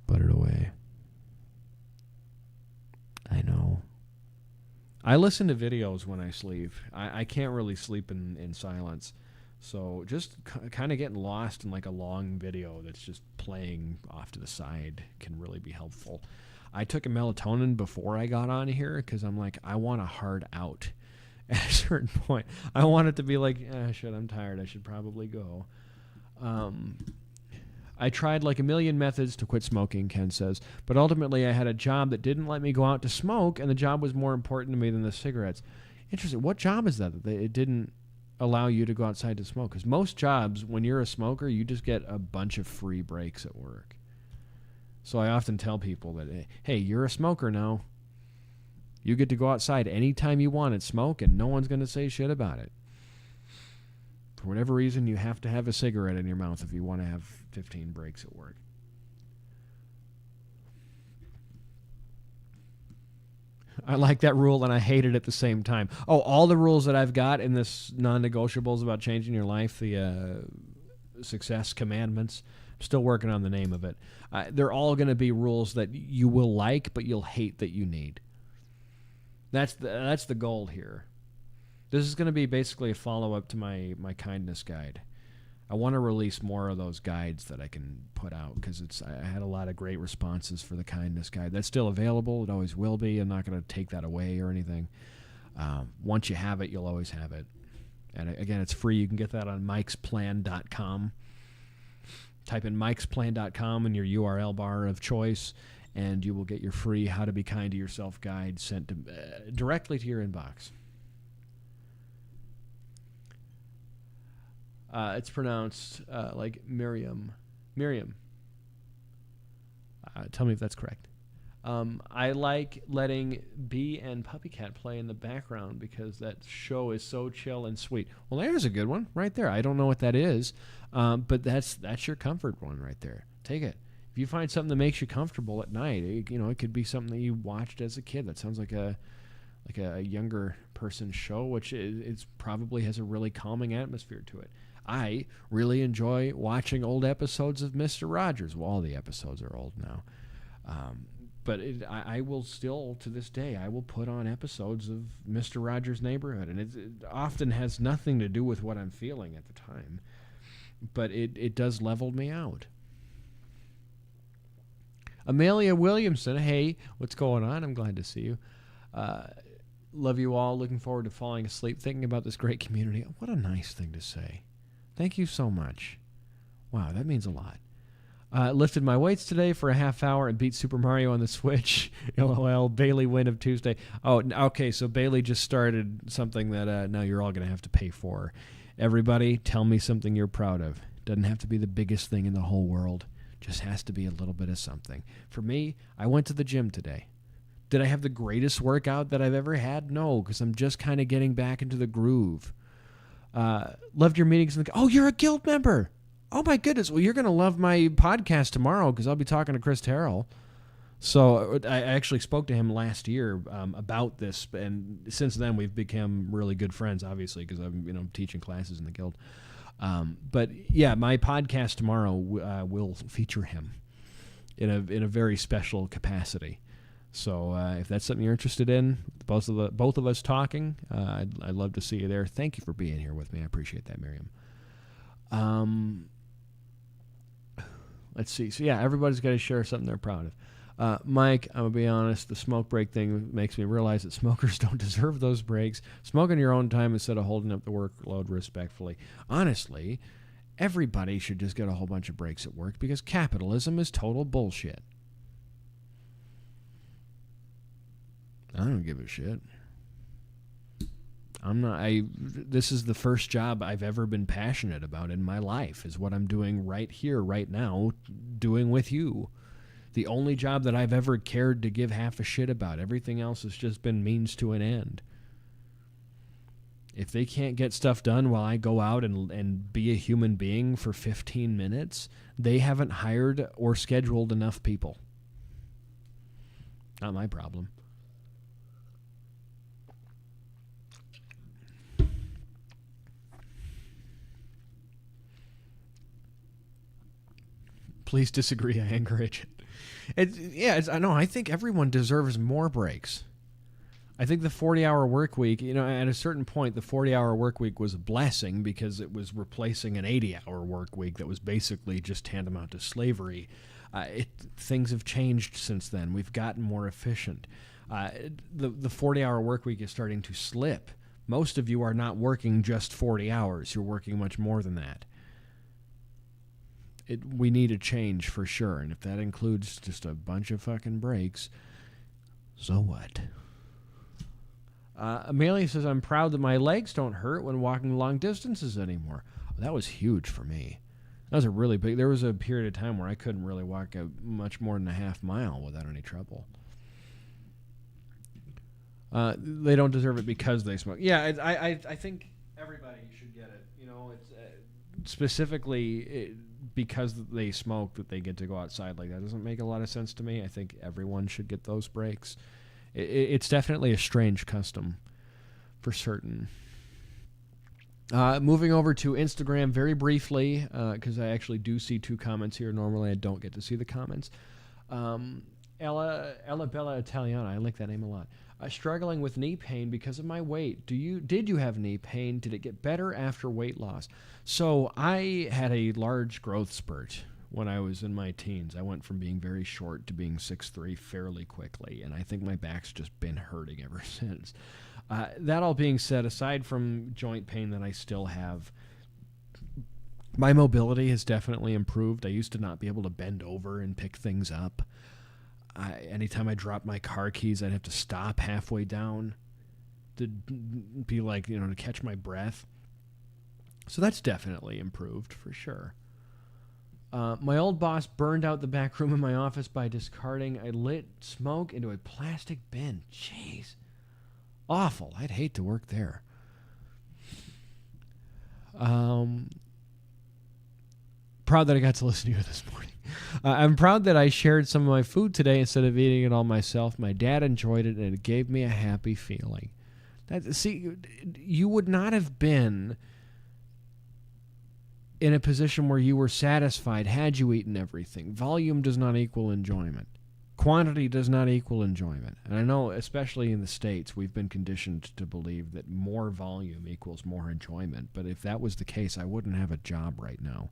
A: Put it away. I know. I listen to videos when I sleep. I can't really sleep in silence. So just kind of getting lost in like a long video that's just playing off to the side can really be helpful. I took a melatonin before I got on here because I'm like, I want a hard out at a certain point. I want it to be like, shit, I'm tired. I should probably go. I tried like a million methods to quit smoking, Ken says, but ultimately I had a job that didn't let me go out to smoke, and the job was more important to me than the cigarettes. Interesting. What job is that it didn't allow you to go outside to smoke? Because most jobs, when you're a smoker, you just get a bunch of free breaks at work. So I often tell people that, hey, you're a smoker now. You get to go outside anytime you want and smoke, and no one's going to say shit about it. For whatever reason, you have to have a cigarette in your mouth if you want to have 15 breaks at work. I like that rule, and I hate it at the same time. Oh, all the rules that I've got in this non-negotiables about changing your life, the success commandments. I'm still working on the name of it. They're all going to be rules that you will like, but you'll hate that you need. That's the goal here. This is going to be basically a follow-up to my kindness guide. I want to release more of those guides that I can put out because I had a lot of great responses for the kindness guide. That's still available. It always will be. I'm not going to take that away or anything. Once you have it, you'll always have it. And again, it's free. You can get that on mikesplan.com. Type in mikesplan.com in your URL bar of choice, and you will get your free How to Be Kind to Yourself guide sent directly to your inbox. It's pronounced like Miriam. Miriam. Tell me if that's correct. I like letting Bee and Puppy Cat play in the background because that show is so chill and sweet. Well, there's a good one right there. I don't know what that is, but that's your comfort one right there. Take it. If you find something that makes you comfortable at night, it could be something that you watched as a kid. That sounds like a younger person show, which it's probably has a really calming atmosphere to it. I really enjoy watching old episodes of Mr. Rogers. Well, all the episodes are old now. But I will still, to this day, I will put on episodes of Mr. Rogers' Neighborhood. And it often has nothing to do with what I'm feeling at the time. But it does level me out. Amelia Williamson, hey, what's going on? I'm glad to see you. Love you all. Looking forward to falling asleep, thinking about this great community. What a nice thing to say. Thank you so much. Wow, that means a lot. Lifted my weights today for a half hour and beat Super Mario on the Switch. LOL, Bailey win of Tuesday. Oh, okay, so Bailey just started something that now you're all going to have to pay for. Everybody, tell me something you're proud of. Doesn't have to be the biggest thing in the whole world. Just has to be a little bit of something. For me, I went to the gym today. Did I have the greatest workout that I've ever had? No, because I'm just kind of getting back into the groove. Loved your meetings. Oh, you're a guild member. Oh, my goodness. Well, you're going to love my podcast tomorrow because I'll be talking to Chris Terrell. So I actually spoke to him last year about this, and since then we've become really good friends, obviously, because I'm teaching classes in the guild. But yeah, my podcast tomorrow will feature him in a very special capacity. So if that's something you're interested in, both of us talking, I'd love to see you there. Thank you for being here with me. I appreciate that, Miriam. Let's see. So yeah, everybody's got to share something they're proud of. Mike, I'm going to be honest, the smoke break thing makes me realize that smokers don't deserve those breaks. Smoke in your own time instead of holding up the workload respectfully. Honestly, everybody should just get a whole bunch of breaks at work because capitalism is total bullshit. I don't give a shit. This is the first job I've ever been passionate about in my life, is what I'm doing right here, right now, doing with you. The only job that I've ever cared to give half a shit about. Everything else has just been means to an end. If they can't get stuff done while I go out and be a human being for 15 minutes, they haven't hired or scheduled enough people. Not my problem. Please disagree. I encourage it. I know. I think everyone deserves more breaks. I think the 40-hour work week, at a certain point, the 40-hour work week was a blessing because it was replacing an 80-hour work week that was basically just tantamount to slavery. Things have changed since then. We've gotten more efficient. The 40-hour work week is starting to slip. Most of you are not working just 40 hours. You're working much more than that. We need a change for sure, and if that includes just a bunch of fucking breaks, so what? Amelia says, I'm proud that my legs don't hurt when walking long distances anymore. That was huge for me. That was a really big... There was a period of time where I couldn't really walk much more than a half mile without any trouble. They don't deserve it because they smoke. Yeah, I think everybody should get it. It's specifically... because they smoke that they get to go outside like that doesn't make a lot of sense to me. I think everyone should get those breaks. It's definitely a strange custom for certain. Moving over to Instagram very briefly, because I actually do see 2 comments here. Normally I don't get to see the comments. Ella Bella Italiana, I like that name a lot. Struggling with knee pain because of my weight. Did you have knee pain? Did it get better after weight loss? So I had a large growth spurt when I was in my teens. I went from being very short to being 6'3" fairly quickly, and I think my back's just been hurting ever since. That all being said, aside from joint pain that I still have, my mobility has definitely improved. I used to not be able to bend over and pick things up. Anytime I dropped my car keys, I'd have to stop halfway down to be like, to catch my breath. So that's definitely improved for sure. My old boss burned out the back room in my office by discarding a lit smoke into a plastic bin. Jeez. Awful. I'd hate to work there. Proud that I got to listen to you this morning. I'm proud that I shared some of my food today instead of eating it all myself. My dad enjoyed it, and it gave me a happy feeling. You would not have been in a position where you were satisfied had you eaten everything. Volume does not equal enjoyment. Quantity does not equal enjoyment. And I know, especially in the States, we've been conditioned to believe that more volume equals more enjoyment. But if that was the case, I wouldn't have a job right now.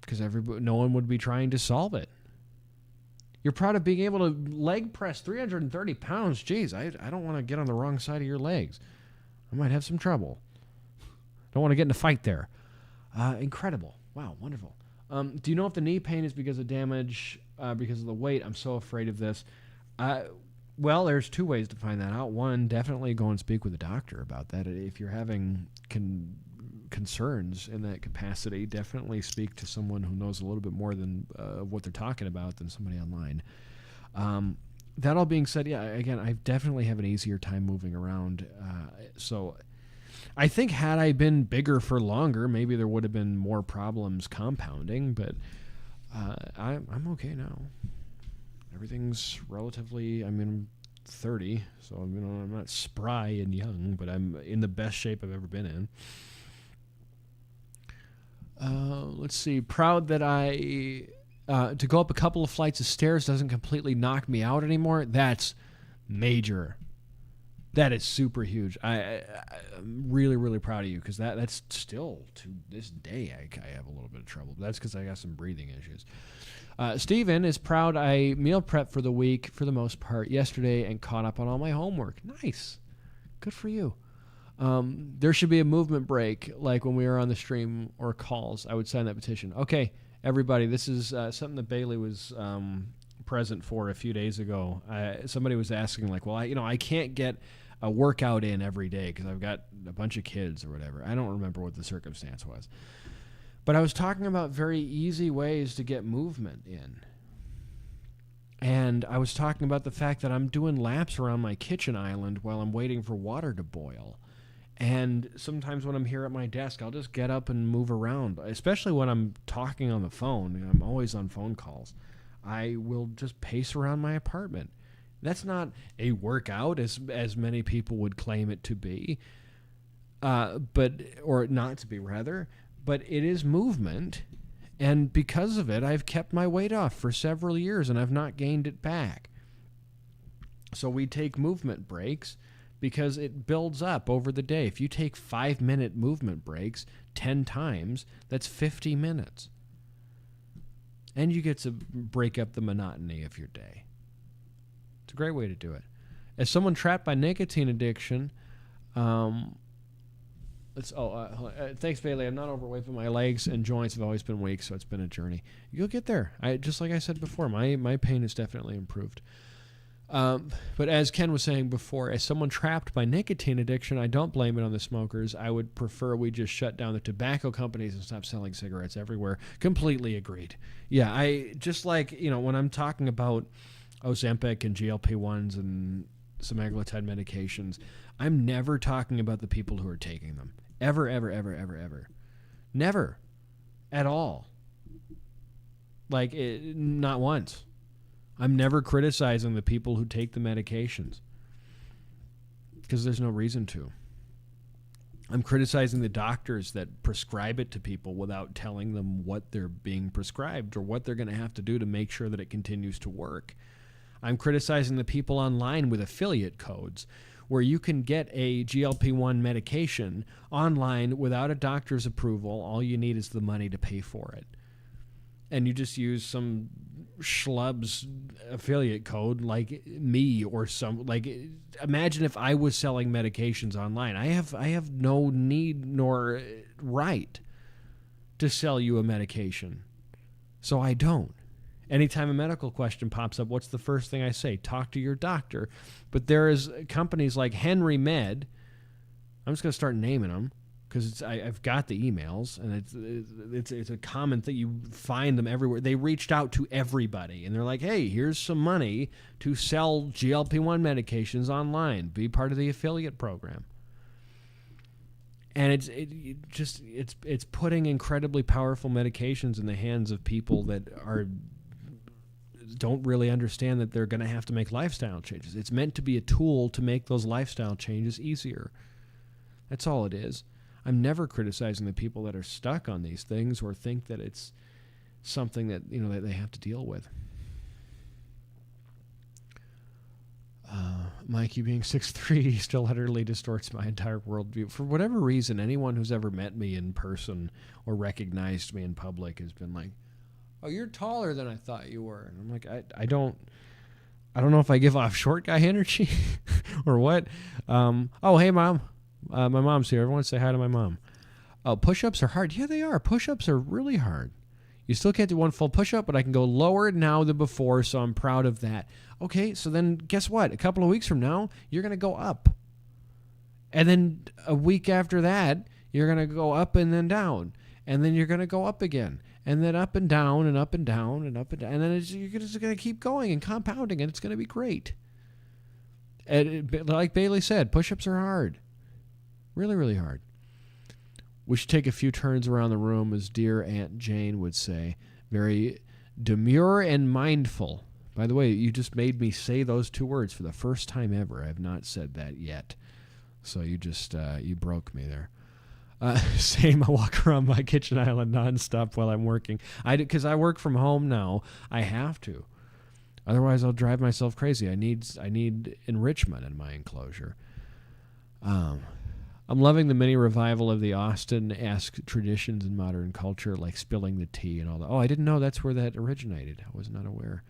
A: Because no one would be trying to solve it. You're proud of being able to leg press 330 pounds. Geez, I don't want to get on the wrong side of your legs. I might have some trouble. Don't want to get in a fight there. Incredible. Wow, wonderful. Do you know if the knee pain is because of damage, because of the weight? I'm so afraid of this. Well, there's 2 ways to find that out. One, definitely go and speak with a doctor about that. If you're having concerns in that capacity, definitely speak to someone who knows a little bit more than what they're talking about than somebody online. That all being said, yeah, again, I definitely have an easier time moving around. So I think had I been bigger for longer, maybe there would have been more problems compounding, but I'm okay now. Everything's relatively, I'm 30, so I'm not spry and young, but I'm in the best shape I've ever been in. Let's see. Proud that to go up a couple of flights of stairs doesn't completely knock me out anymore. That's major. That is super huge. I'm really, really proud of you because that's still to this day I have a little bit of trouble. But that's because I got some breathing issues. Steven is proud I meal prepped for the week for the most part yesterday and caught up on all my homework. Nice. Good for you. There should be a movement break like when we were on the stream or calls. I would sign that petition. Okay, everybody, this is something that Bailey was present for a few days ago. Somebody was asking like, well, I can't get a workout in every day because I've got a bunch of kids or whatever. I don't remember what the circumstance was. But I was talking about very easy ways to get movement in. And I was talking about the fact that I'm doing laps around my kitchen island while I'm waiting for water to boil. And sometimes when I'm here at my desk, I'll just get up and move around, especially when I'm talking on the phone. I'm always on phone calls. I will just pace around my apartment. That's not a workout as many people would claim it to be, or not to be rather, but it is movement. And because of it, I've kept my weight off for several years and I've not gained it back. So we take movement breaks because it builds up over the day. If you take 5-minute movement breaks 10 times, that's 50 minutes. And you get to break up the monotony of your day. It's a great way to do it. As someone trapped by nicotine addiction, thanks, Bailey. I'm not overweight, but my legs and joints have always been weak, so it's been a journey. You'll get there. Just like I said before, my pain has definitely improved. But as Ken was saying before, as someone trapped by nicotine addiction, I don't blame it on the smokers. I would prefer we just shut down the tobacco companies and stop selling cigarettes everywhere. Completely agreed. Yeah, I just like, when I'm talking about Ozempic and GLP-1s and semaglutide medications, I'm never talking about the people who are taking them. Ever, ever, ever, ever, ever. Never. At all. Not once. I'm never criticizing the people who take the medications because there's no reason to. I'm criticizing the doctors that prescribe it to people without telling them what they're being prescribed or what they're going to have to do to make sure that it continues to work. I'm criticizing the people online with affiliate codes where you can get a GLP-1 medication online without a doctor's approval. All you need is the money to pay for it. And you just use some schlub's affiliate code like me or some, like, imagine if I was selling medications online. I have no need nor right to sell you a medication. So I don't. Anytime a medical question pops up, what's the first thing I say? Talk to your doctor. But there is companies like Henry Med. I'm just going to start naming them because I've got the emails, and it's a common thing. You find them everywhere. They reached out to everybody, and they're like, hey, here's some money to sell GLP-1 medications online. Be part of the affiliate program. And it's putting incredibly powerful medications in the hands of people that don't really understand that they're going to have to make lifestyle changes. It's meant to be a tool to make those lifestyle changes easier. That's all it is. I'm never criticizing the people that are stuck on these things or think that it's something that, you know, that they have to deal with. Mikey being 6'3" still utterly distorts my entire worldview. For whatever reason, anyone who's ever met me in person or recognized me in public has been like, oh, you're taller than I thought you were. And I'm like, I don't know if I give off short guy energy or what. Oh, hey, Mom. My mom's here. Everyone say hi to my mom. Oh, push-ups are hard. Yeah, they are. Push-ups are really hard. You still can't do one full push-up, but I can go lower now than before, so I'm proud of that. Okay, so then guess what? A couple of weeks from now, you're going to go up. And then a week after that, you're going to go up and then down. And then you're going to go up again. And then up and down and up and down and up and down. And then you're just going to keep going and compounding, and it's going to be great. And like Bailey said, push-ups are hard. Really, really hard. We should take a few turns around the room, as dear Aunt Jane would say. Very demure and mindful. By the way, you just made me say those two words for the first time ever. I have not said that yet. So you just, you broke me there. Same, I walk around my kitchen island nonstop while I'm working. Because I work from home now. I have to. Otherwise, I'll drive myself crazy. I need enrichment in my enclosure. I'm loving the mini revival of the Austin-esque traditions in modern culture, like spilling the tea and all that. Oh, I didn't know that's where that originated. I was not aware.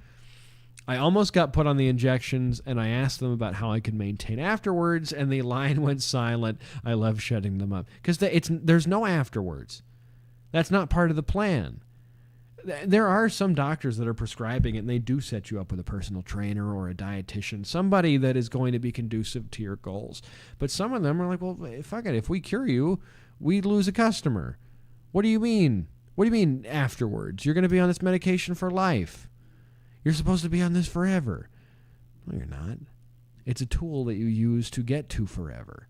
A: I almost got put on the injections, and I asked them about how I could maintain afterwards, and the line went silent. I love shutting them up. Because there's no afterwards. That's not part of the plan. There are some doctors that are prescribing it, and they do set you up with a personal trainer or a dietitian, somebody that is going to be conducive to your goals. But some of them are like, well, fuck it. If we cure you, we lose a customer. What do you mean? What do you mean afterwards? You're going to be on this medication for life. You're supposed to be on this forever. No, you're not. It's a tool that you use to get to forever.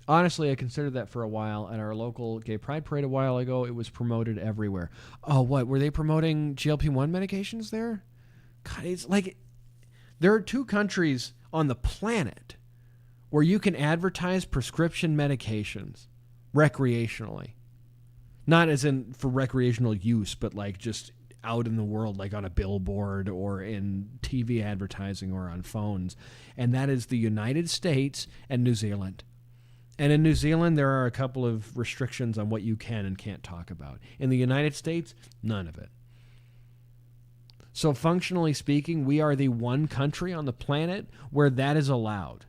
A: Honestly, I considered that for a while. At our local gay pride parade a while ago, it was promoted everywhere. Oh, what? Were they promoting GLP-1 medications there? God, it's like there are 2 countries on the planet where you can advertise prescription medications recreationally. Not as in for recreational use, but like just out in the world, like on a billboard or in TV advertising or on phones. And that is the United States and New Zealand. And in New Zealand, there are a couple of restrictions on what you can and can't talk about. In the United States, none of it. So functionally speaking, we are the one country on the planet where that is allowed,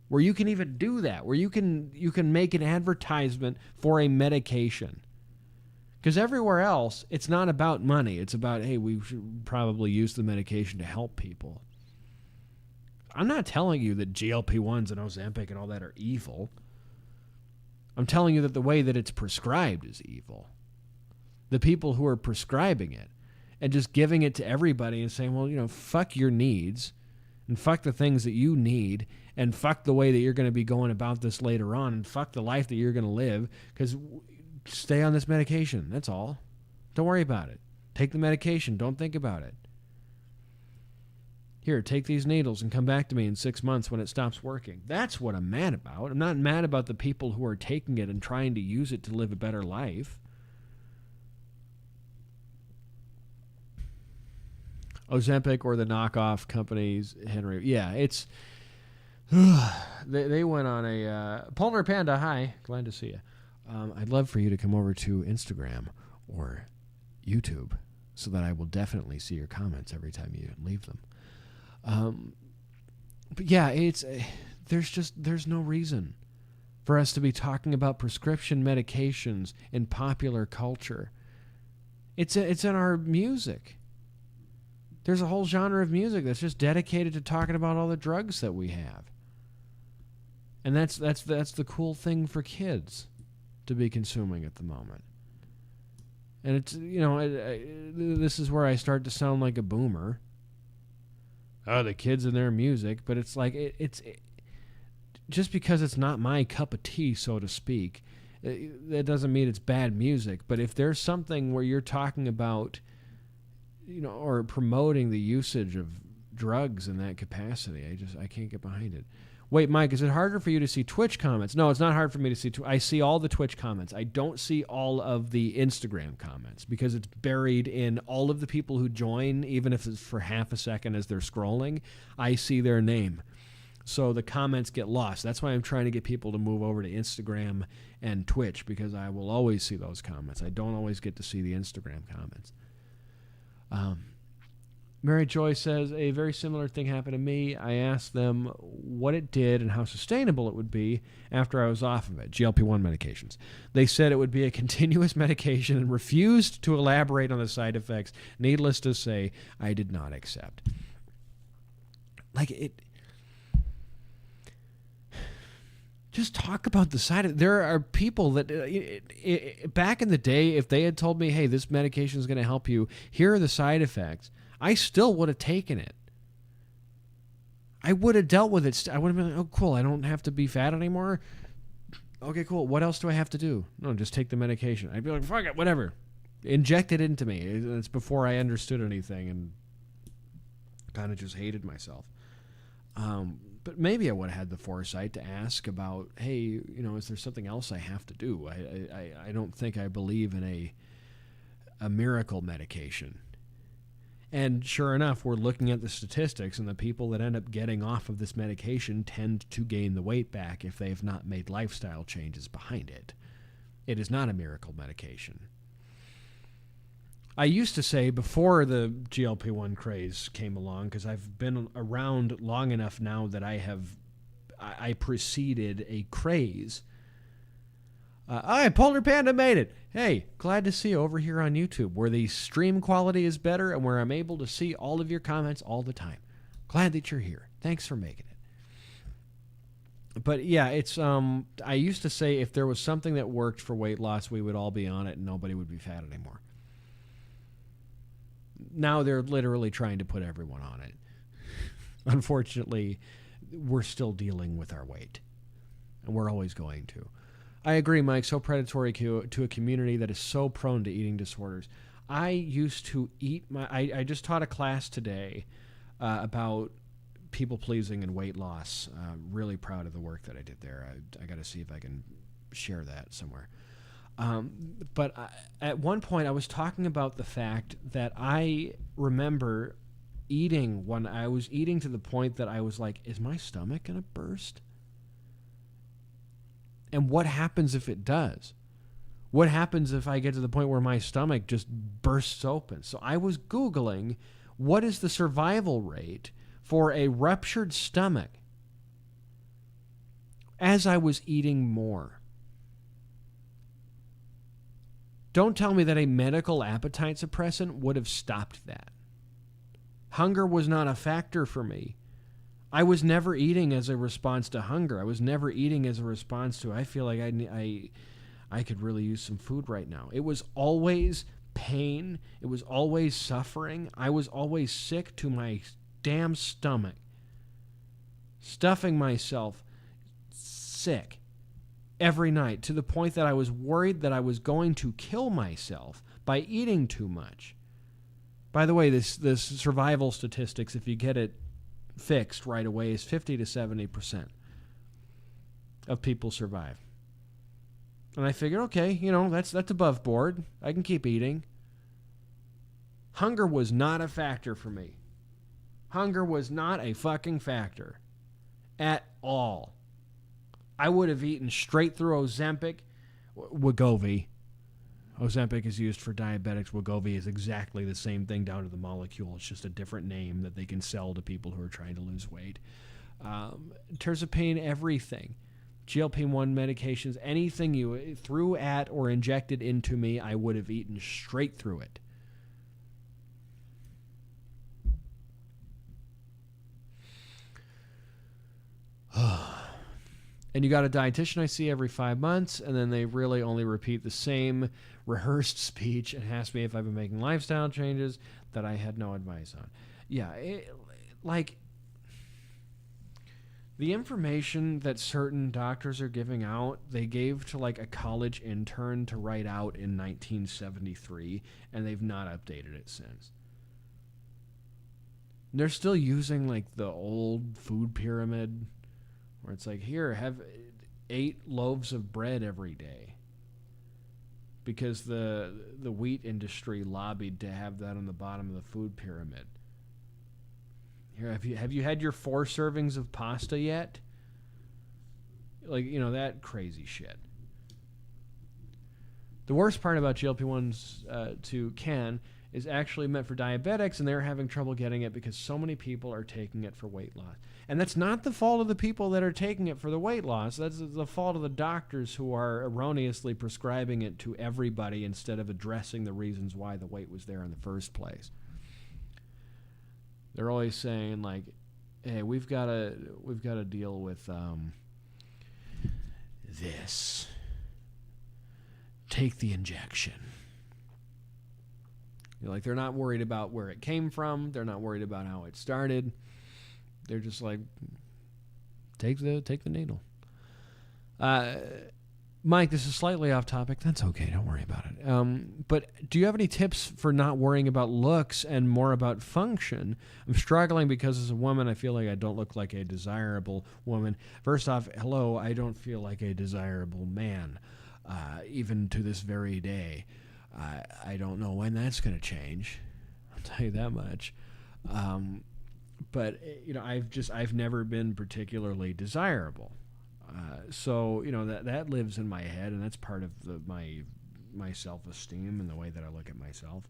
A: where you can even do that, where you can make an advertisement for a medication. Because everywhere else, it's not about money. It's about, hey, we should probably use the medication to help people. I'm not telling you that GLP-1s and Ozempic and all that are evil. I'm telling you that the way that it's prescribed is evil. The people who are prescribing it and just giving it to everybody and saying, well, fuck your needs and fuck the things that you need and fuck the way that you're going to be going about this later on and fuck the life that you're going to live because stay on this medication. That's all. Don't worry about it. Take the medication. Don't think about it. Here, take these needles and come back to me in 6 months when it stops working. That's what I'm mad about. I'm not mad about the people who are taking it and trying to use it to live a better life. Ozempic or the knockoff companies, Henry. Yeah, it's... they went on a... Polar Panda, hi. Glad to see you. I'd love for you to come over to Instagram or YouTube so that I will definitely see your comments every time you leave them. But yeah, there's no reason for us to be talking about prescription medications in popular culture. It's in our music. There's a whole genre of music that's just dedicated to talking about all the drugs that we have. And that's the cool thing for kids to be consuming at the moment. And it's, this is where I start to sound like a boomer. Oh, the kids and their music, but it's like it's just because it's not my cup of tea, so to speak, that doesn't mean it's bad music. But if there's something where you're talking about, or promoting the usage of drugs in that capacity, I can't get behind it. Wait, Mike, is it harder for you to see Twitch comments? No, it's not hard for me to see. I see all the Twitch comments. I don't see all of the Instagram comments because it's buried in all of the people who join, even if it's for half a second as they're scrolling. I see their name. So the comments get lost. That's why I'm trying to get people to move over to Instagram and Twitch, because I will always see those comments. I don't always get to see the Instagram comments. Mary Joy says, a very similar thing happened to me. I asked them what it did and how sustainable it would be after I was off of it, GLP-1 medications. They said it would be a continuous medication and refused to elaborate on the side effects. Needless to say, I did not accept. Just talk about the side effects. There are people that, back in the day, if they had told me, hey, this medication is going to help you, here are the side effects, I still would have taken it. I would have dealt with it. I would have been like, oh, cool, I don't have to be fat anymore. Okay, cool. What else do I have to do? No, just take the medication. I'd be like, fuck it, whatever. Inject it into me. It's before I understood anything and kind of just hated myself. But maybe I would have had the foresight to ask about, hey, is there something else I have to do? I don't think I believe in a miracle medication. And sure enough, we're looking at the statistics, and the people that end up getting off of this medication tend to gain the weight back if they have not made lifestyle changes behind it. It is not a miracle medication. I used to say before the GLP-1 craze came along, because I've been around long enough now that I preceded a craze. Polar Panda made it. Hey, glad to see you over here on YouTube, where the stream quality is better and where I'm able to see all of your comments all the time. Glad that you're here. Thanks for making it. But yeah, it's I used to say if there was something that worked for weight loss, we would all be on it and nobody would be fat anymore. Now they're literally trying to put everyone on it. Unfortunately, we're still dealing with our weight, and we're always going to. I agree, Mike, so predatory to a community that is so prone to eating disorders. I used to eat I just taught a class today about people-pleasing and weight loss. Really proud of the work that I did there. I got to see if I can share that somewhere. But at one point I was talking about the fact that I remember eating when I was eating to the point that I was like, is my stomach going to burst? And what happens if it does? What happens if I get to the point where my stomach just bursts open? So I was Googling, what is the survival rate for a ruptured stomach as I was eating more? Don't tell me that a medical appetite suppressant would have stopped that. Hunger was not a factor for me. I was never eating as a response to hunger. I was never eating as a response to, I feel like I could really use some food right now. It was always pain. It was always suffering. I was always sick to my damn stomach, stuffing myself sick every night to the point that I was worried that I was going to kill myself by eating too much. By the way, this survival statistics, if you get it fixed right away is 50 to 70% of people survive. And I figured, okay, that's above board. I can keep eating. Hunger was not a factor for me. Hunger was not a fucking factor at all. I would have eaten straight through Ozempic. Wegovy. Ozempic is used for diabetics. Wegovy is exactly the same thing down to the molecule. It's just a different name that they can sell to people who are trying to lose weight. Terzepam, everything. GLP-1 medications, anything you threw at or injected into me, I would have eaten straight through it. And you got a dietitian I see every 5 months, and then they really only repeat the same rehearsed speech and ask me if I've been making lifestyle changes that I had no advice on. Yeah, the information that certain doctors are giving out, they gave to like a college intern to write out in 1973, and they've not updated it since. They're still using like the old food pyramid where it's like, here, have 8 loaves of bread every day. Because the wheat industry lobbied to have that on the bottom of the food pyramid. Here, have you had your 4 servings of pasta yet? Like, that crazy shit. The worst part about GLP-1s to Ken is actually meant for diabetics, and they're having trouble getting it because so many people are taking it for weight loss. And that's not the fault of the people that are taking it for the weight loss. That's the fault of the doctors who are erroneously prescribing it to everybody instead of addressing the reasons why the weight was there in the first place. They're always saying like, "Hey, we've got to deal with this. Take the injection." Like, they're not worried about where it came from. They're not worried about how it started. They're just like, take the needle. Mike, this is slightly off topic. That's okay. Don't worry about it. But do you have any tips for not worrying about looks and more about function? I'm struggling because as a woman, I feel like I don't look like a desirable woman. First off, hello, I don't feel like a desirable man, even to this very day. I don't know when that's going to change. I'll tell you that much. But I've never been particularly desirable. So that lives in my head, and that's part of my self-esteem and the way that I look at myself.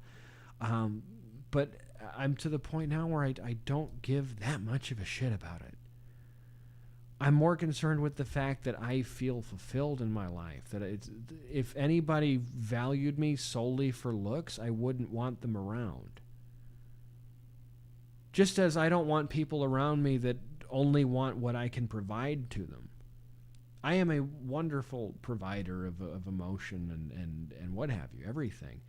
A: But I'm to the point now where I don't give that much of a shit about it. I'm more concerned with the fact that I feel fulfilled in my life. That if anybody valued me solely for looks, I wouldn't want them around. Just as I don't want people around me that only want what I can provide to them. I am a wonderful provider of emotion and what have you, everything.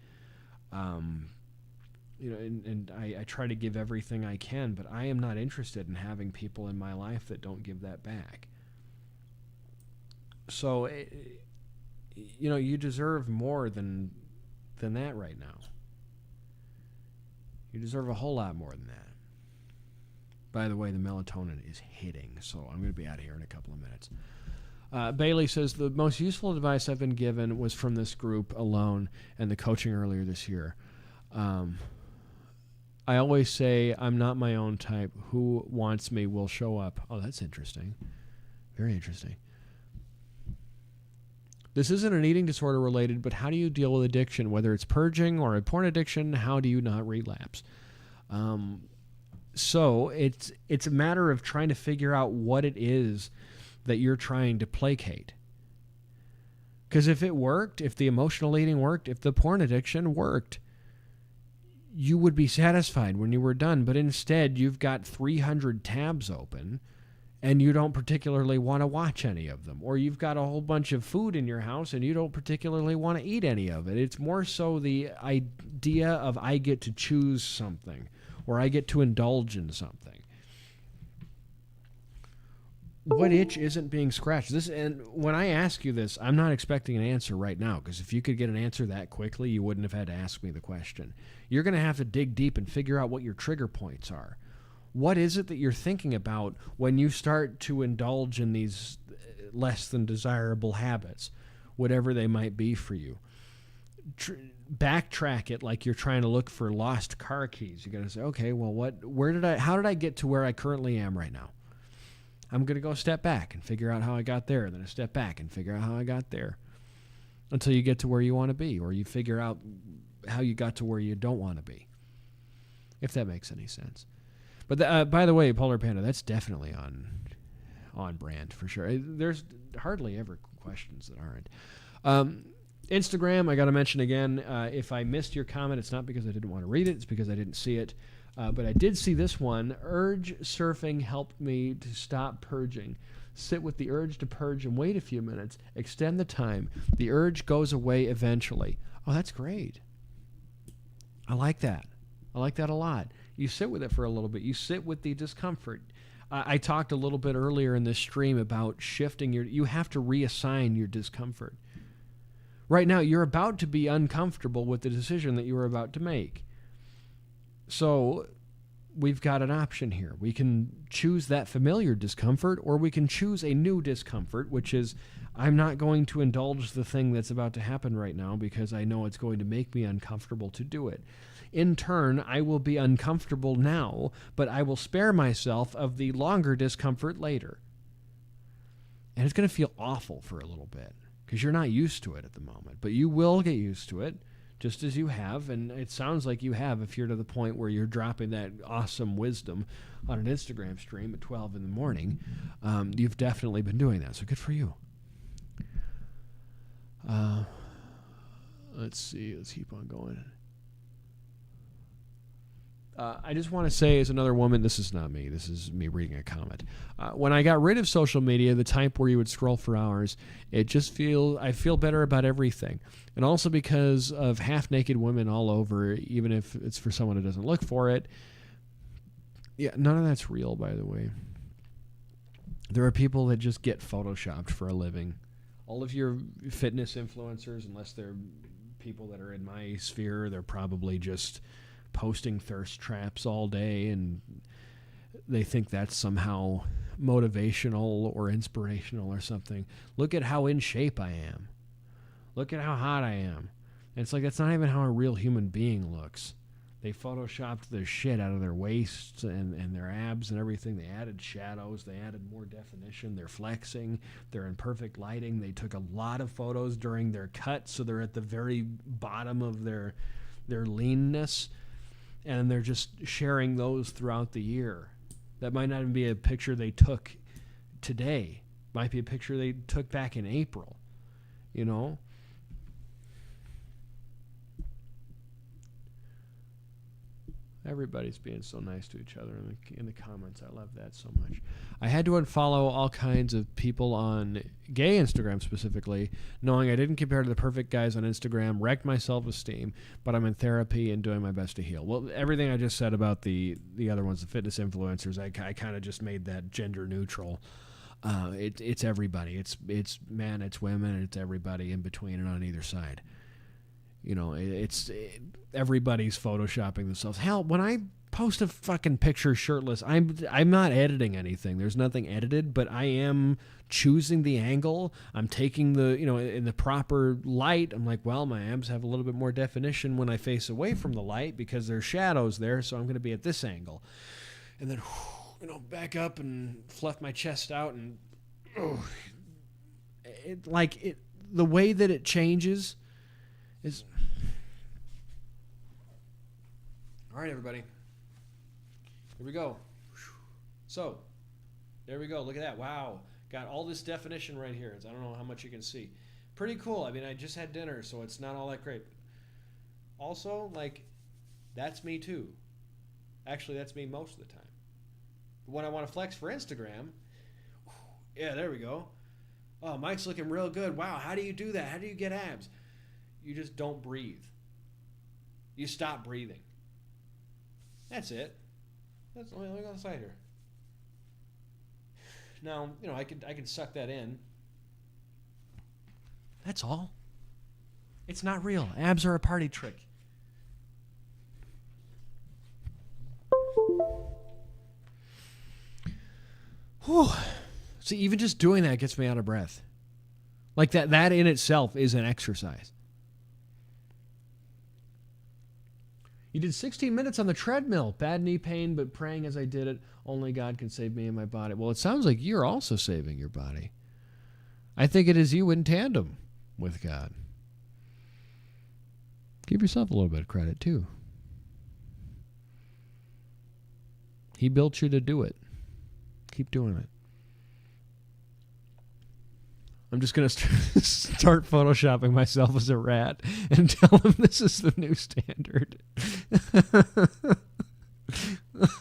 A: And I try to give everything I can, but I am not interested in having people in my life that don't give that back. So, you deserve more than that right now. You deserve a whole lot more than that. By the way, the melatonin is hitting, so I'm going to be out of here in a couple of minutes. Bailey says, the most useful advice I've been given was from this group alone and the coaching earlier this year. I always say, I'm not my own type. Who wants me will show up. Oh, that's interesting. Very interesting. This isn't an eating disorder related, but how do you deal with addiction? Whether it's purging or a porn addiction, how do you not relapse? So it's a matter of trying to figure out what it is that you're trying to placate. Because if it worked, if the emotional eating worked, if the porn addiction worked, you would be satisfied when you were done. But instead, you've got 300 tabs open, and you don't particularly want to watch any of them. Or you've got a whole bunch of food in your house, and you don't particularly want to eat any of it. It's more so the idea of I get to choose something, or I get to indulge in something. What itch isn't being scratched? And when I ask you this, I'm not expecting an answer right now, because if you could get an answer that quickly, you wouldn't have had to ask me the question. You're going to have to dig deep and figure out what your trigger points are. What is it that you're thinking about when you start to indulge in these less than desirable habits, whatever they might be for you? Backtrack it like you're trying to look for lost car keys. You got to say, okay, well, how did I get to where I currently am right now? I'm going to go a step back and figure out how I got there, then a step back and figure out how I got there, until you get to where you want to be, or you figure out how you got to where you don't want to be, if that makes any sense. But by the way, Polar Panda, that's definitely on brand for sure. There's hardly ever questions that aren't. Instagram, I got to mention again, if I missed your comment, it's not because I didn't want to read it, it's because I didn't see it. But I did see this one. Urge surfing helped me to stop purging. Sit with the urge to purge and wait a few minutes. Extend the time. The urge goes away eventually. Oh, that's great. I like that. I like that a lot. You sit with it for a little bit. You sit with the discomfort. I talked a little bit earlier in this stream about shifting you have to reassign your discomfort. Right now, you're about to be uncomfortable with the decision that you were about to make. So we've got an option here. We can choose that familiar discomfort, or we can choose a new discomfort, which is, I'm not going to indulge the thing that's about to happen right now because I know it's going to make me uncomfortable to do it. In turn, I will be uncomfortable now, but I will spare myself of the longer discomfort later. And it's going to feel awful for a little bit because you're not used to it at the moment, but you will get used to it, just as you have, and it sounds like you have if you're to the point where you're dropping that awesome wisdom on an Instagram stream at 12 in the morning. You've definitely been doing that, so good for you. Let's see. Let's keep on going. I just want to say, as another woman, this is not me. This is me reading a comment. When I got rid of social media, the type where you would scroll for hours, I feel better about everything. And also because of half-naked women all over, even if it's for someone who doesn't look for it. Yeah, none of that's real, by the way. There are people that just get photoshopped for a living. All of your fitness influencers, unless they're people that are in my sphere, they're probably just posting thirst traps all day, and they think that's somehow motivational or inspirational or something. Look at how in shape I am. Look at how hot I am. And it's like, that's not even how a real human being looks. They photoshopped the shit out of their waists and their abs and everything. They added shadows. They added more definition. They're flexing. They're in perfect lighting. They took a lot of photos during their cut, so they're at the very bottom of their leanness. And they're just sharing those throughout the year. That might not even be a picture they took today. Might be a picture they took back in April. You know? Everybody's being so nice to each other in the comments. I love that so much. I had to unfollow all kinds of people on gay Instagram specifically, knowing I didn't compare to the perfect guys on Instagram, wrecked my self-esteem, but I'm in therapy and doing my best to heal. Well, everything I just said about the other ones, the fitness influencers, I kind of just made that gender neutral. It's everybody. It's men, it's women, it's everybody in between and on either side. You know, everybody's photoshopping themselves. Hell, when I post a fucking picture shirtless, I'm not editing anything. There's nothing edited, but I am choosing the angle. I'm taking in the proper light. I'm like, well, my abs have a little bit more definition when I face away from the light because there's shadows there, so I'm going to be at this angle. And then, back up and fluff my chest out, and the way that it changes is... All right, everybody. Here we go. So, there we go. Look at that. Wow. Got all this definition right here. I don't know how much you can see. Pretty cool. I mean, I just had dinner, so it's not all that great. Also, that's me too. Actually, that's me most of the time. But when I want to flex for Instagram, yeah, there we go. Oh, Mike's looking real good. Wow, how do you do that? How do you get abs? You just don't breathe. You stop breathing. That's it. Let me go on the side here. Now, I could suck that in. That's all. It's not real. Abs are a party trick. Whew. See, even just doing that gets me out of breath. Like that in itself is an exercise. You did 16 minutes on the treadmill. Bad knee pain, but praying as I did it. Only God can save me and my body. Well, it sounds like you're also saving your body. I think it is you in tandem with God. Give yourself a little bit of credit, too. He built you to do it. Keep doing it. I'm just going to start photoshopping myself as a rat and tell him this is the new standard.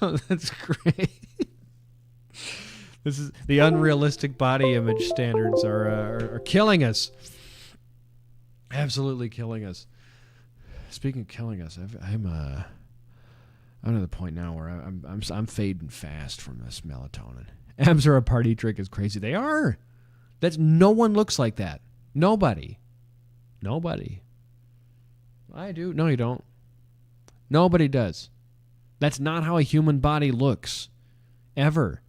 A: Oh, that's great. This is the unrealistic body image standards are killing us. Absolutely killing us. Speaking of killing us, I'm at the point now where I'm fading fast from this melatonin. Abs are a party trick is crazy. They are. No one looks like that. Nobody. I do. No, you don't. Nobody does. That's not how a human body looks. Ever.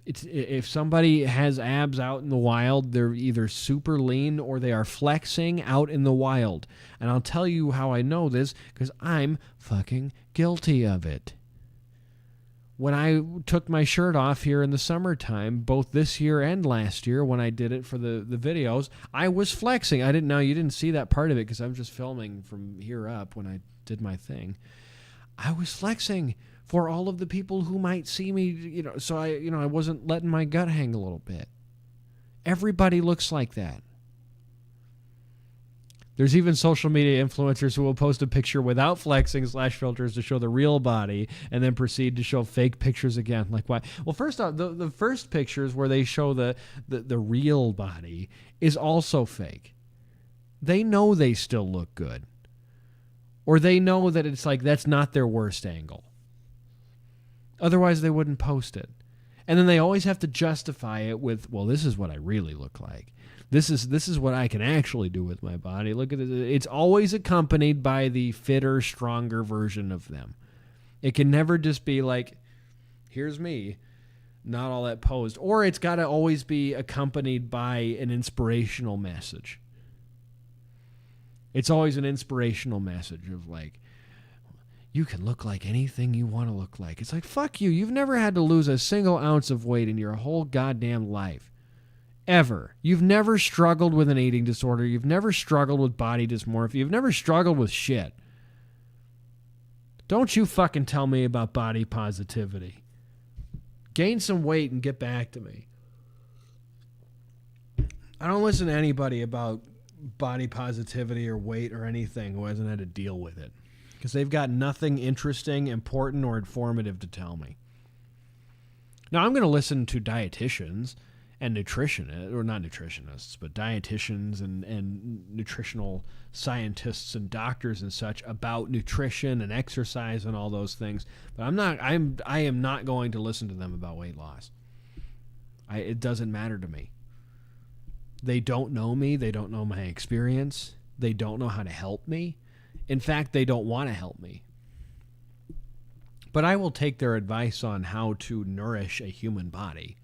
A: If somebody has abs out in the wild, they're either super lean or they are flexing out in the wild. And I'll tell you how I know this, because I'm fucking guilty of it. When I took my shirt off here in the summertime, both this year and last year, when I did it for the videos, I was flexing. You didn't see that part of it because I'm just filming from here up when I did my thing. I was flexing for all of the people who might see me, so I wasn't letting my gut hang a little bit. Everybody looks like that. There's even social media influencers who will post a picture without flexing / filters to show the real body and then proceed to show fake pictures again. Like, why? Well, first off, the first pictures where they show the real body is also fake. They know they still look good. Or they know that it's like that's not their worst angle. Otherwise, they wouldn't post it. And then they always have to justify it with, well, this is what I really look like. This is what I can actually do with my body. Look at it. It's always accompanied by the fitter, stronger version of them. It can never just be like, here's me, not all that posed. Or it's got to always be accompanied by an inspirational message. It's always an inspirational message of like, you can look like anything you want to look like. It's like, fuck you. You've never had to lose a single ounce of weight in your whole goddamn life. Ever. You've never struggled with an eating disorder. You've never struggled with body dysmorphia. You've never struggled with shit. Don't you fucking tell me about body positivity. Gain some weight and get back to me. I don't listen to anybody about body positivity or weight or anything who hasn't had to deal with it. Because they've got nothing interesting, important, or informative to tell me. Now, I'm going to listen to dietitians and nutritionists, or not nutritionists, but dietitians and nutritional scientists and doctors and such about nutrition and exercise and all those things. But I am not going to listen to them about weight loss. It doesn't matter to me. They don't know me. They don't know my experience. They don't know how to help me. In fact, they don't want to help me. But I will take their advice on how to nourish a human body.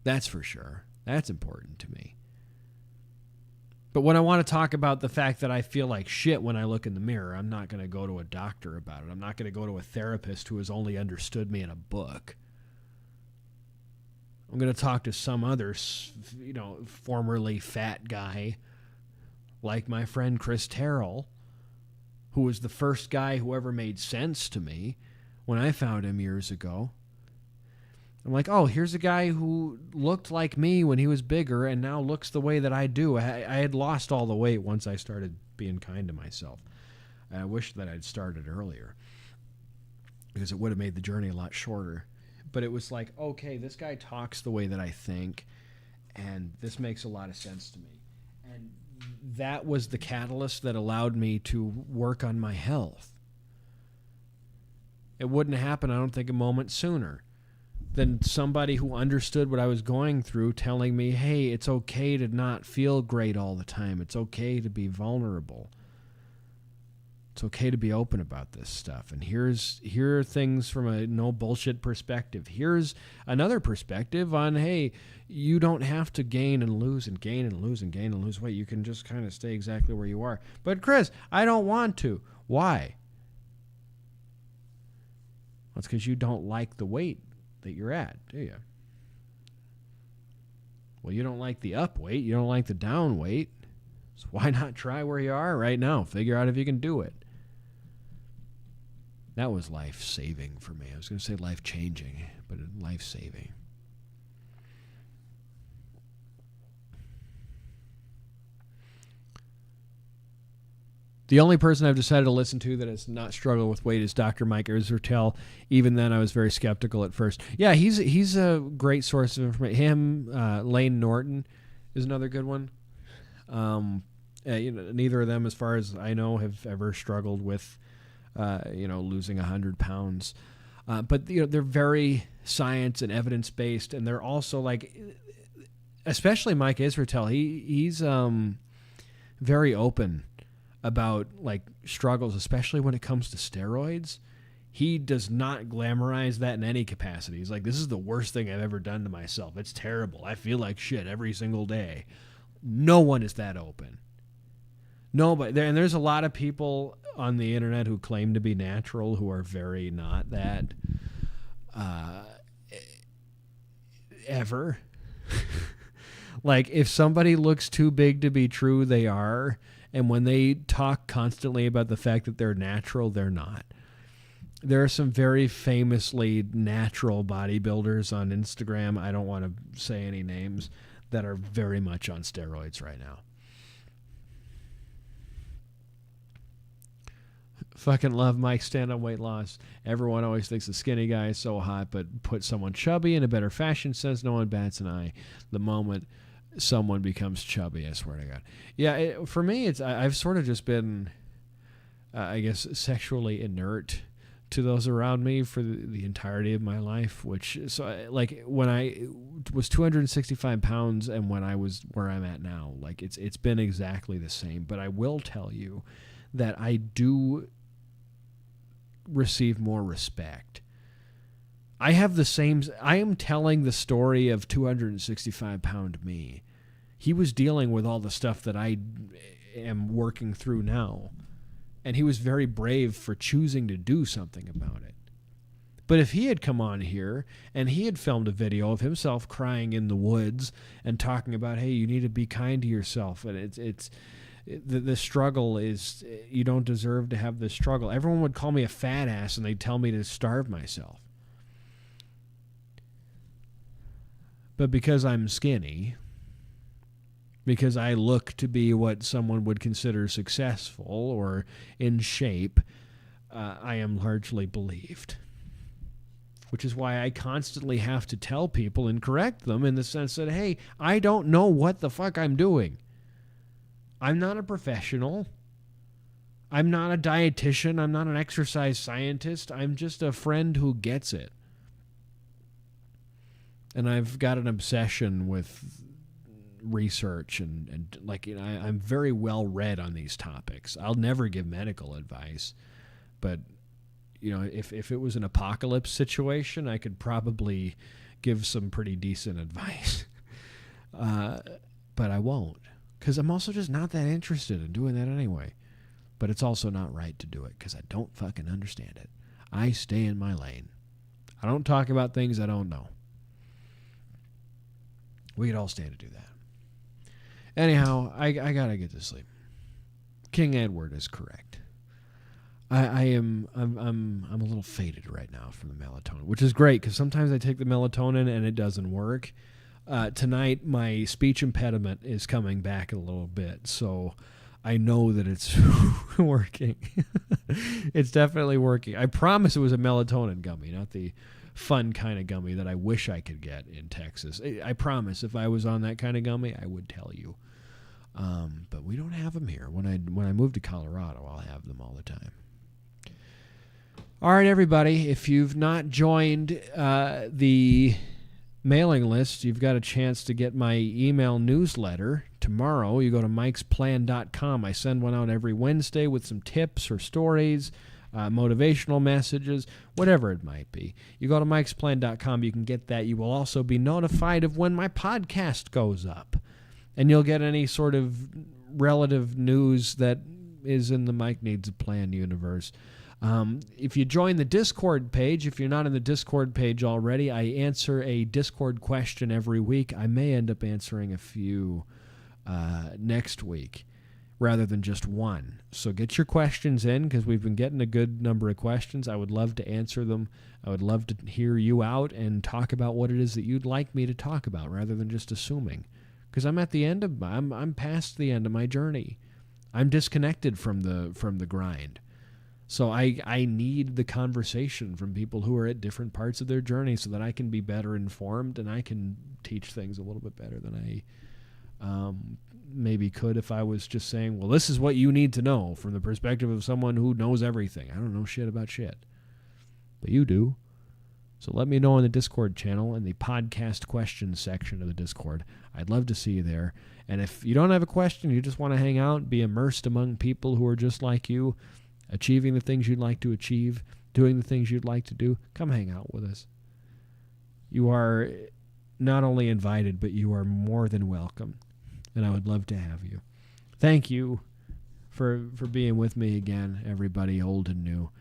A: That's for sure. That's important to me. But when I want to talk about the fact that I feel like shit when I look in the mirror, I'm not going to go to a doctor about it. I'm not going to go to a therapist who has only understood me in a book. I'm going to talk to some other, formerly fat guy like my friend Chris Terrell, who was the first guy who ever made sense to me when I found him years ago. I'm like, oh, here's a guy who looked like me when he was bigger and now looks the way that I do. I had lost all the weight once I started being kind to myself. And I wish that I'd started earlier because it would have made the journey a lot shorter. But it was like, okay, this guy talks the way that I think, and this makes a lot of sense to me. And that was the catalyst that allowed me to work on my health. It wouldn't happen, I don't think, a moment sooner than somebody who understood what I was going through telling me, hey, it's okay to not feel great all the time. It's okay to be vulnerable. It's okay to be open about this stuff. And here are things from a no bullshit perspective. Here's another perspective on, hey, you don't have to gain and lose and gain and lose and gain and lose weight. You can just kind of stay exactly where you are. But Chris, I don't want to. Why? Well, it's because you don't like the weight that you're at, do you? Well, you don't like the up weight. You don't like the down weight. So why not try where you are right now? Figure out if you can do it. That was life-saving for me. I was going to say life-changing, but life-saving. The only person I've decided to listen to that has not struggled with weight is Dr. Mike Israetel. Even then, I was very skeptical at first. Yeah, he's a great source of information. Him, Lane Norton is another good one. Neither of them, as far as I know, have ever struggled with losing 100 pounds. But they're very science and evidence based, and they're also like, especially Mike Israetel. He's very open about like struggles, especially when it comes to steroids. He does not glamorize that in any capacity. He's like, this is the worst thing I've ever done to myself. It's terrible. I feel like shit every single day. No one is that open. Nobody. And there's a lot of people on the internet who claim to be natural who are very not that. Ever. Like, if somebody looks too big to be true, they are. And when they talk constantly about the fact that they're natural, they're not. There are some very famously natural bodybuilders on Instagram, I don't want to say any names, that are very much on steroids right now. Fucking love Mike's stand-on weight loss. Everyone always thinks the skinny guy is so hot, but put someone chubby in a better fashion sense, no one bats an eye. The moment someone becomes chubby, I swear to God. Yeah, for me, I've sort of just been, I guess, sexually inert to those around me for the entirety of my life. Like when I was 265 pounds and when I was where I'm at now, like it's been exactly the same. But I will tell you that I do receive more respect. I am telling the story of 265-pound me. He was dealing with all the stuff that I am working through now. And he was very brave for choosing to do something about it. But if he had come on here and he had filmed a video of himself crying in the woods and talking about, hey, you need to be kind to yourself, and the struggle is, you don't deserve to have this struggle. Everyone would call me a fat ass and they'd tell me to starve myself. But because I'm skinny, because I look to be what someone would consider successful or in shape, I am largely believed. Which is why I constantly have to tell people and correct them in the sense that, hey, I don't know what the fuck I'm doing. I'm not a professional. I'm not a dietitian. I'm not an exercise scientist. I'm just a friend who gets it. And I've got an obsession with research and I'm very well read on these topics. I'll never give medical advice, but if it was an apocalypse situation, I could probably give some pretty decent advice. But I won't, because I'm also just not that interested in doing that anyway. But it's also not right to do it because I don't fucking understand it. I stay in my lane. I don't talk about things I don't know. We could all stand to do that. Anyhow, I gotta get to sleep. King Edward is correct. I'm a little faded right now from the melatonin, which is great because sometimes I take the melatonin and it doesn't work. Tonight, my speech impediment is coming back a little bit, so I know that it's working. It's definitely working. I promise it was a melatonin gummy, not the fun kind of gummy that I wish I could get in Texas. I promise if I was on that kind of gummy, I would tell you. But we don't have them here. When I move to Colorado, I'll have them all the time. All right, everybody, if you've not joined the mailing list, you've got a chance to get my email newsletter tomorrow, you go to mikesplan.com. I send one out every Wednesday with some tips or stories, motivational messages, whatever it might be. You go to mikesplan.com, you can get that. You will also be notified of when my podcast goes up. And you'll get any sort of relative news that is in the Mike Needs a Plan universe. If you join the Discord page, if you're not in the Discord page already, I answer a Discord question every week. I may end up answering a few next week rather than just one. So get your questions in, because we've been getting a good number of questions. I would love to answer them. I would love to hear you out and talk about what it is that you'd like me to talk about rather than just assuming. Because I'm at the end of I'm past the end of my journey. I'm disconnected from the grind. So I need the conversation from people who are at different parts of their journey so that I can be better informed and I can teach things a little bit better than I maybe could if I was just saying, well, this is what you need to know from the perspective of someone who knows everything. I don't know shit about shit. But you do. So let me know in the Discord channel in the podcast questions section of the Discord. I'd love to see you there. And if you don't have a question, you just want to hang out, be immersed among people who are just like you, achieving the things you'd like to achieve, doing the things you'd like to do, come hang out with us. You are not only invited, but you are more than welcome. And I would love to have you. Thank you for being with me again, everybody, old and new.